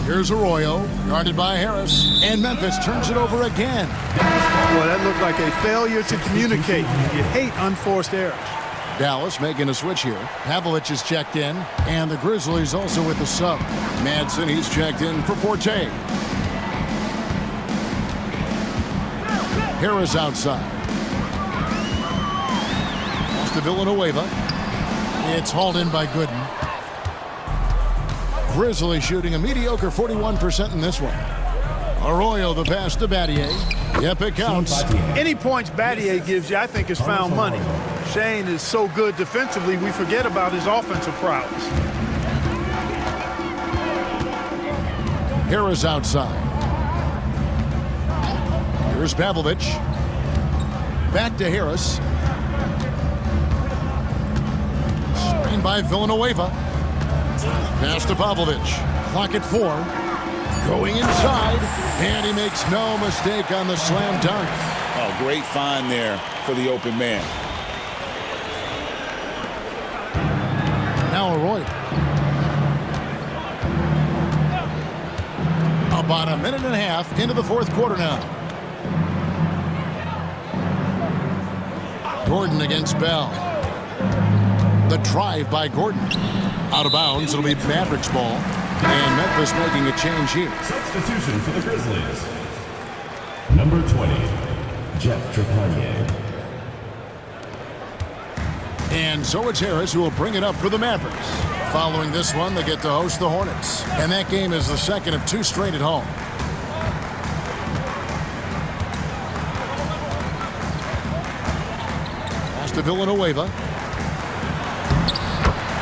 Here's Arroyo, guarded by Harris, and Memphis turns it over again. Well, that looked like a failure to communicate. You hate unforced errors. Dallas making a switch here. Pavlich is checked in, and the Grizzlies also with the sub. Madsen, he's checked in for Forte. Harris outside. Pass to Villanueva. It's hauled in by Gooden. Grizzlies shooting a mediocre 41% in this one. Arroyo the pass to Battier. Yep, it counts. Any points Battier gives you, I think, is found money. Shane is so good defensively, we forget about his offensive prowess. Harris outside. Here's Pavlich. Back to Harris. Screen by Villanueva. Pass to Pavlich. Clock at 4. Going inside. And he makes no mistake on the slam dunk. Oh, great find there for the open man. Now Arroyo. About a minute and a half into the fourth quarter now. Gordon against Bell. The drive by Gordon. Out of bounds, it'll be Mavericks ball. And Memphis making a change here. Substitution for the Grizzlies. Number 20, Jeff Trepanier. And so it's Harris who will bring it up for the Mavericks. Following this one, they get to host the Hornets. And that game is the second of 2 straight at home. Pass to Villanueva.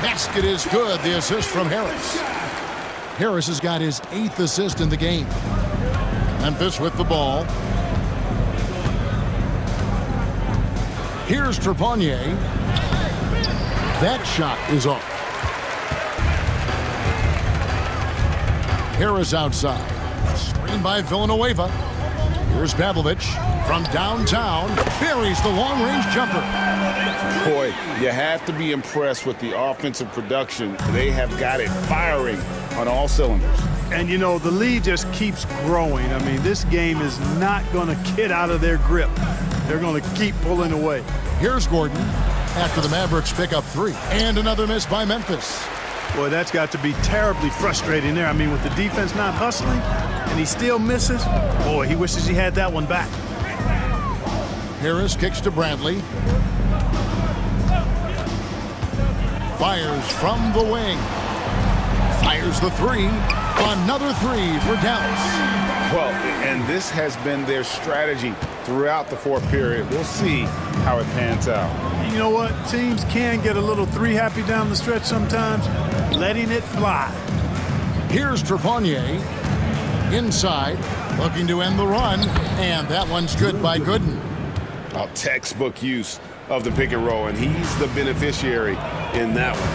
Basket is good. The assist from Harris. Harris has got his 8th assist in the game. Memphis with the ball. Here's Trepanier. That shot is off. Harris outside. Screen by Villanueva. Here's Pavlich from downtown. Buries the long-range jumper. Boy, you have to be impressed with the offensive production. They have got it firing on all cylinders. And, you know, the lead just keeps growing. I mean, this game is not going to get out of their grip. They're going to keep pulling away. Here's Gordon after the Mavericks pick up 3. And another miss by Memphis. Boy, that's got to be terribly frustrating there. I mean, with the defense not hustling and he still misses, boy, he wishes he had that one back. Harris kicks to Bradley. Fires from the wing. Fires the three. Another three for Dallas. Well, and this has been their strategy throughout the fourth period. We'll see how it pans out. You know what? Teams can get a little three happy down the stretch sometimes, letting it fly. Here's Trepanier. Inside, looking to end the run, and that one's good by Gooden. Textbook use of the pick and roll, and he's the beneficiary in that one.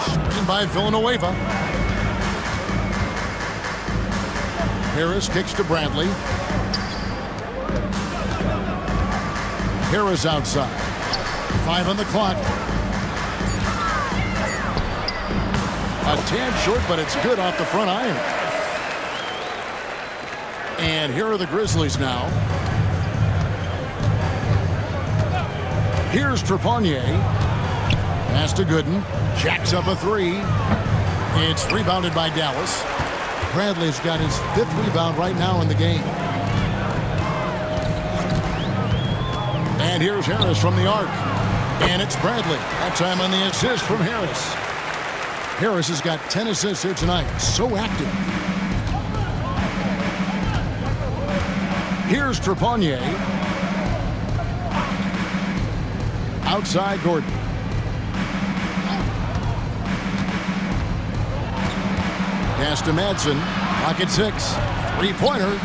Screen by Villanueva. Harris kicks to Bradley. Harris outside. 5 on the clock. A tad short, but it's good off the front iron. And here are the Grizzlies now. Here's Trepanier. Pass to Gooden. Jacks up a three. It's rebounded by Dallas. Bradley's got his 5th rebound right now in the game. And here's Harris from the arc. And it's Bradley. That time on the assist from Harris. Harris has got 10 assists here tonight. So active. Here's Trepanier. Outside Gordon. Pass to Madsen. Pocket 6. Three-pointer.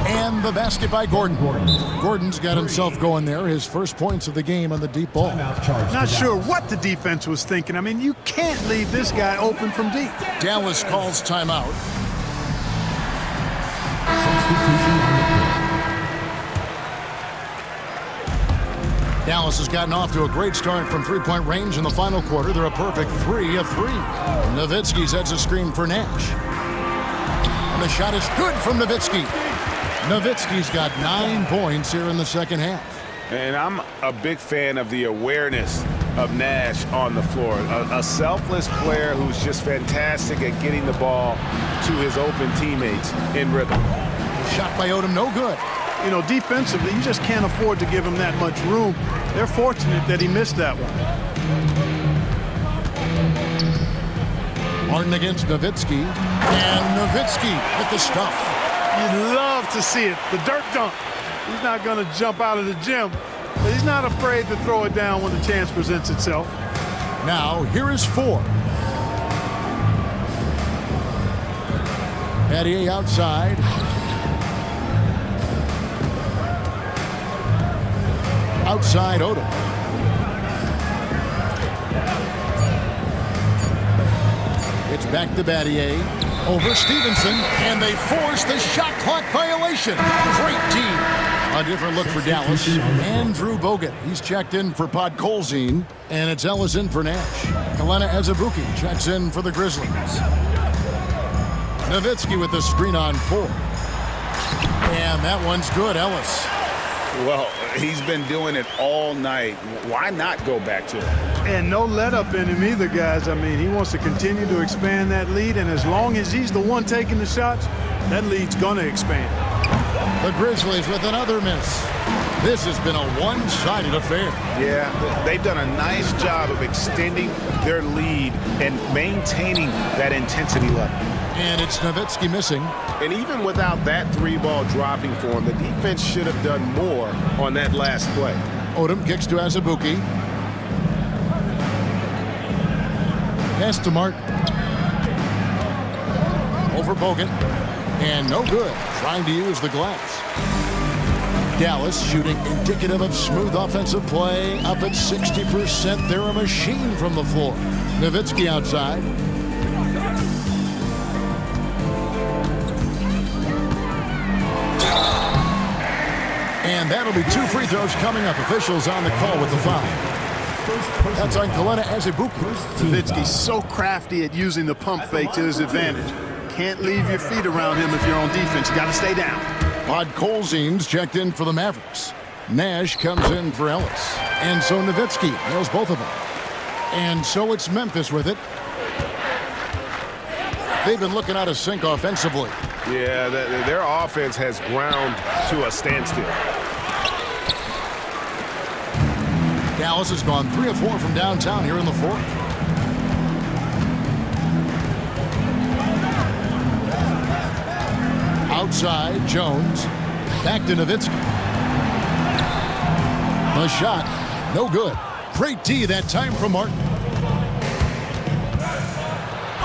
And the basket by Gordon. Gordon's got himself going there. His first points of the game on the deep ball. Not sure what the defense was thinking. I mean, you can't leave this guy open from deep. Dallas calls timeout. Dallas has gotten off to a great start from three-point range in the final quarter. They're a perfect 3 of 3. Nowitzki sets a screen for Nash. And the shot is good from Nowitzki. Nowitzki's got 9 points here in the second half. And I'm a big fan of the awareness of Nash on the floor. A selfless player who's just fantastic at getting the ball to his open teammates in rhythm. Shot by Odom, no good. You know, defensively, you just can't afford to give him that much room. They're fortunate that he missed that one. Martin against Nowitzki. And Nowitzki with the stuff. You'd love to see it. The dirt dunk. He's not going to jump out of the gym, but he's not afraid to throw it down when the chance presents itself. Now, here is 4. Battier outside. Outside Odom. It's back to Battier. Over Stevenson. And they force the shot clock violation. Great team. A different look for Dallas. Andrew Bogut. He's checked in for Podkolzin. And it's Ellis in for Nash. Kalena Azubuike checks in for the Grizzlies. Nowitzki with the screen on 4. And that one's good, Ellis. Well, he's been doing it all night. Why not go back to it? And no let up in him either, guys. I mean, he wants to continue to expand that lead, and as long as he's the one taking the shots, that lead's going to expand. The Grizzlies with another miss. This has been a one-sided affair. Yeah, they've done a nice job of extending their lead and maintaining that intensity level. And it's Nowitzki missing. And even without that 3-ball dropping for him, the defense should have done more on that last play. Odom kicks to Azubuike. Pass to Martin. Over Bogut. And no good. Trying to use the glass. Dallas shooting indicative of smooth offensive play. Up at 60%. They're a machine from the floor. Nowitzki outside. And that'll be 2 free throws coming up. Officials on the call with the foul. That's on Kalena Azubuike. Nowitzki's so crafty at using the pump fake to his advantage. Can't leave your feet around him if you're on defense. You got to stay down. Podkolzin's checked in for the Mavericks. Nash comes in for Ellis. And so Nowitzki nails both of them. And so it's Memphis with it. They've been looking out of sync offensively. Yeah, their offense has ground to a standstill. Dallas has gone 3 of 4 from downtown here in the fourth. Outside, Jones. Back to Nowitzki. The shot, no good. Great D that time from Martin.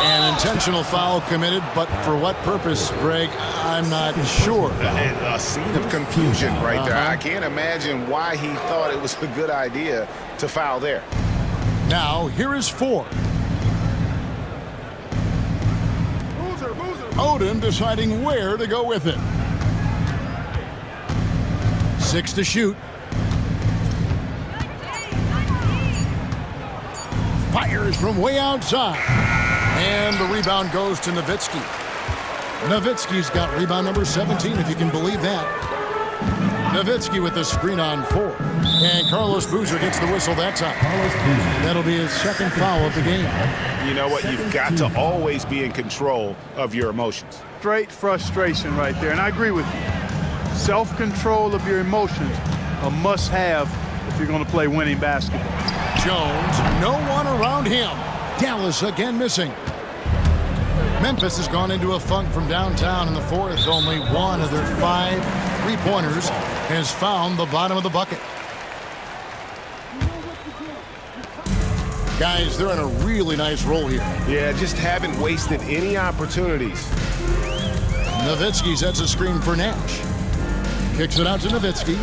An intentional foul committed, but for what purpose, Greg, I'm not sure. A scene of confusion right there. I can't imagine why he thought it was a good idea to foul there. Now, here is Ford. Odom deciding where to go with it. 6 to shoot. Fires from way outside. And the rebound goes to Nowitzki. Nowitzki's got rebound number 17, if you can believe that. Nowitzki with the screen on 4. And Carlos Boozer gets the whistle that time. That'll be his second foul of the game. You know what? You've got to always be in control of your emotions. Straight frustration right there, and I agree with you. Self-control of your emotions, a must-have if you're going to play winning basketball. Jones, no one around him. Dallas again missing. Memphis has gone into a funk from downtown in the fourth. Only one of their 5 3-pointers has found the bottom of the bucket. Guys, they're in a really nice roll here. Yeah, just haven't wasted any opportunities. Nowitzki sets a screen for Nash. Kicks it out to Nowitzki.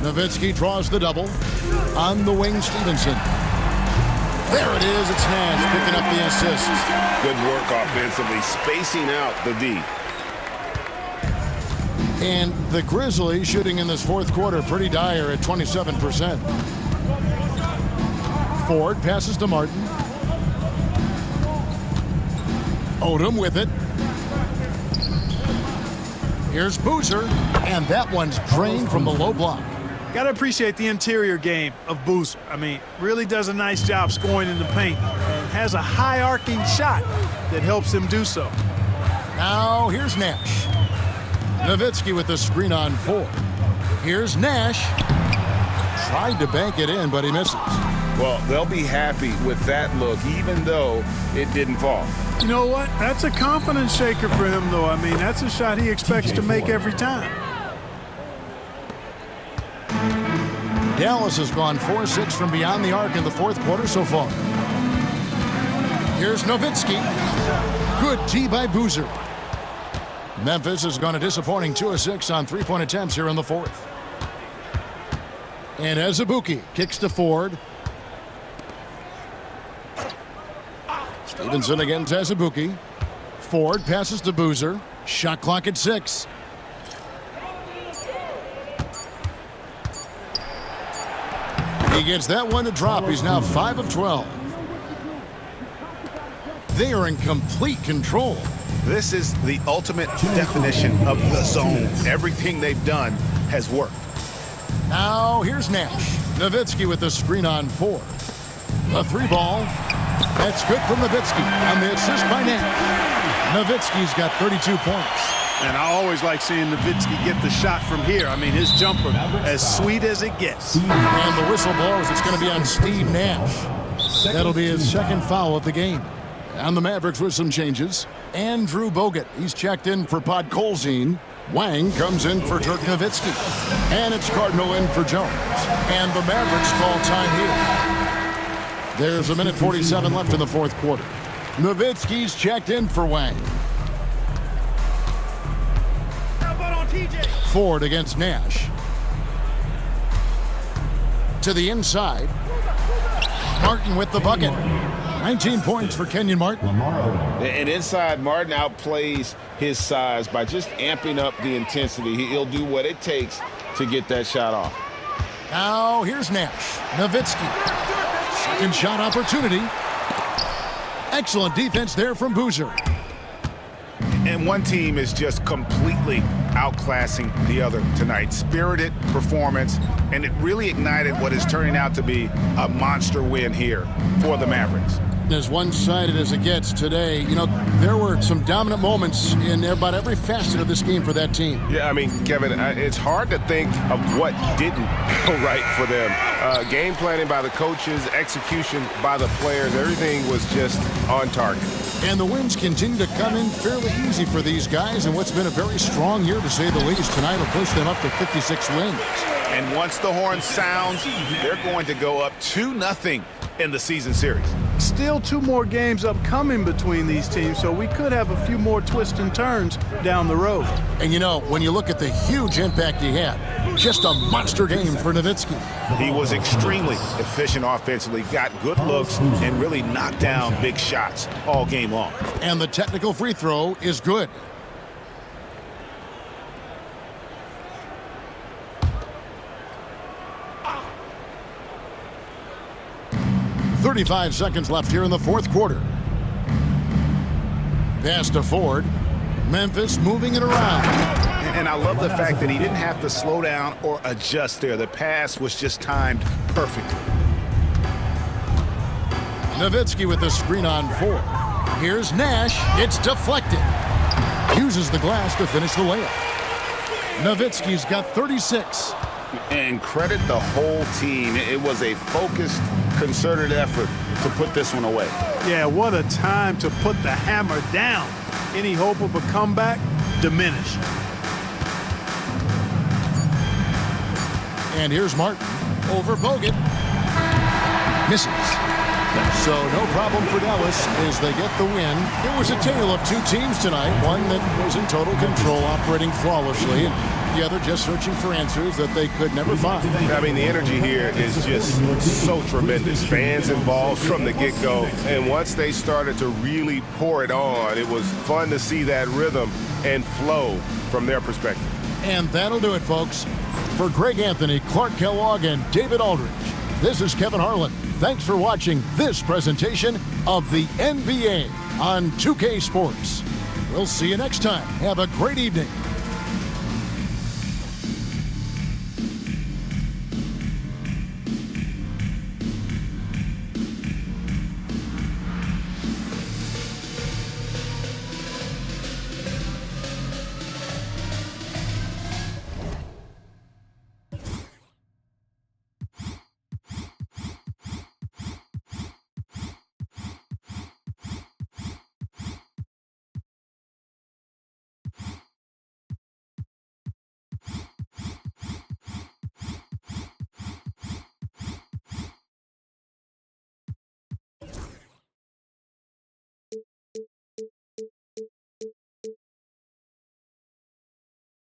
Nowitzki draws the double. On the wing, Stevenson. There it is. It's Nash picking up the assist. Good work offensively, spacing out the D. And the Grizzlies shooting in this fourth quarter pretty dire at 27%. Ford passes to Martin. Odom with it. Here's Boozer, and that one's drained from the low block. Got to appreciate the interior game of Boozer. I mean, really does a nice job scoring in the paint and has a high arcing shot that helps him do so. Now here's Nash. Nowitzki with the screen on 4. Here's Nash. Tried to bank it in, but he misses. Well, they'll be happy with that look, even though it didn't fall. You know what? That's a confidence shaker for him, though. I mean, that's a shot he expects to make every time. Dallas has gone 4-6 from beyond the arc in the fourth quarter so far. Here's Nowitzki. Good D by Boozer. Memphis has gone a disappointing 2 of 6 on 3-point attempts here in the fourth. And Azubuike kicks to Ford. Stevenson again to Azubuike. Ford passes to Boozer. Shot clock at 6. He gets that one to drop. He's now 5 of 12. They are in complete control. This is the ultimate definition of the zone. Everything they've done has worked. Now here's Nash. Nowitzki with the screen on 4. The 3-ball. That's good from Nowitzki. And the assist by Nash. Nowitzki's got 32 points. And I always like seeing Nowitzki get the shot from here. I mean, his jumper, as sweet as it gets. And the whistle blows. It's going to be on Steve Nash. That'll be his second foul of the game. And the Mavericks with some changes. Andrew Bogut, he's checked in for Podkolzin. Wang comes in for Dirk Nowitzki. And it's Cardinal in for Jones. And the Mavericks call time here. There's 1:47 left in the fourth quarter. Nowitzki's checked in for Wang. Ford against Nash. To the inside. Martin with the bucket. 19 points for Kenyon Martin. And inside, Martin outplays his size by just amping up the intensity. He'll do what it takes to get that shot off. Now here's Nash. Nowitzki. Second shot opportunity. Excellent defense there from Boozer. And one team is just completely outclassing the other tonight. Spirited performance, and it really ignited what is turning out to be a monster win here for the Mavericks. As one-sided as it gets today, you know, there were some dominant moments in about every facet of this game for that team. Yeah, I mean, Kevin, it's hard to think of what didn't go right for them. Game planning by the coaches, execution by the players, everything was just on target. And the wins continue to come in fairly easy for these guys, and what's been a very strong year, to say the least. Tonight will push them up to 56 wins. And once the horn sounds, they're going to go up 2-0 in the season series. Still 2 more games upcoming between these teams, so we could have a few more twists and turns down the road. And you know, when you look at the huge impact he had, just a monster game for Nowitzki. He was extremely efficient offensively, got good looks, and really knocked down big shots all game long. And the technical free throw is good. .35 seconds left here in the fourth quarter. Pass to Ford. Memphis moving it around. And I love the fact that he didn't have to slow down or adjust there. The pass was just timed perfectly. Nowitzki with the screen on 4. Here's Nash. It's deflected. Uses the glass to finish the layup. Nowitzki's got 36. And credit the whole team. It was a focused, concerted effort to put this one away. Yeah, what a time to put the hammer down. Any hope of a comeback diminished. And here's Martin over Bogut. Misses. So no problem for Dallas as they get the win. It was a tale of 2 teams tonight. One that was in total control, operating flawlessly, and the other just searching for answers that they could never find. I mean, the energy here is just so tremendous. Fans involved from the get-go. And once they started to really pour it on, it was fun to see that rhythm and flow from their perspective. And that'll do it, folks. For Greg Anthony, Clark Kellogg, and David Aldridge, this is Kevin Harlan. Thanks for watching this presentation of the NBA on 2K Sports. We'll see you next time. Have a great evening.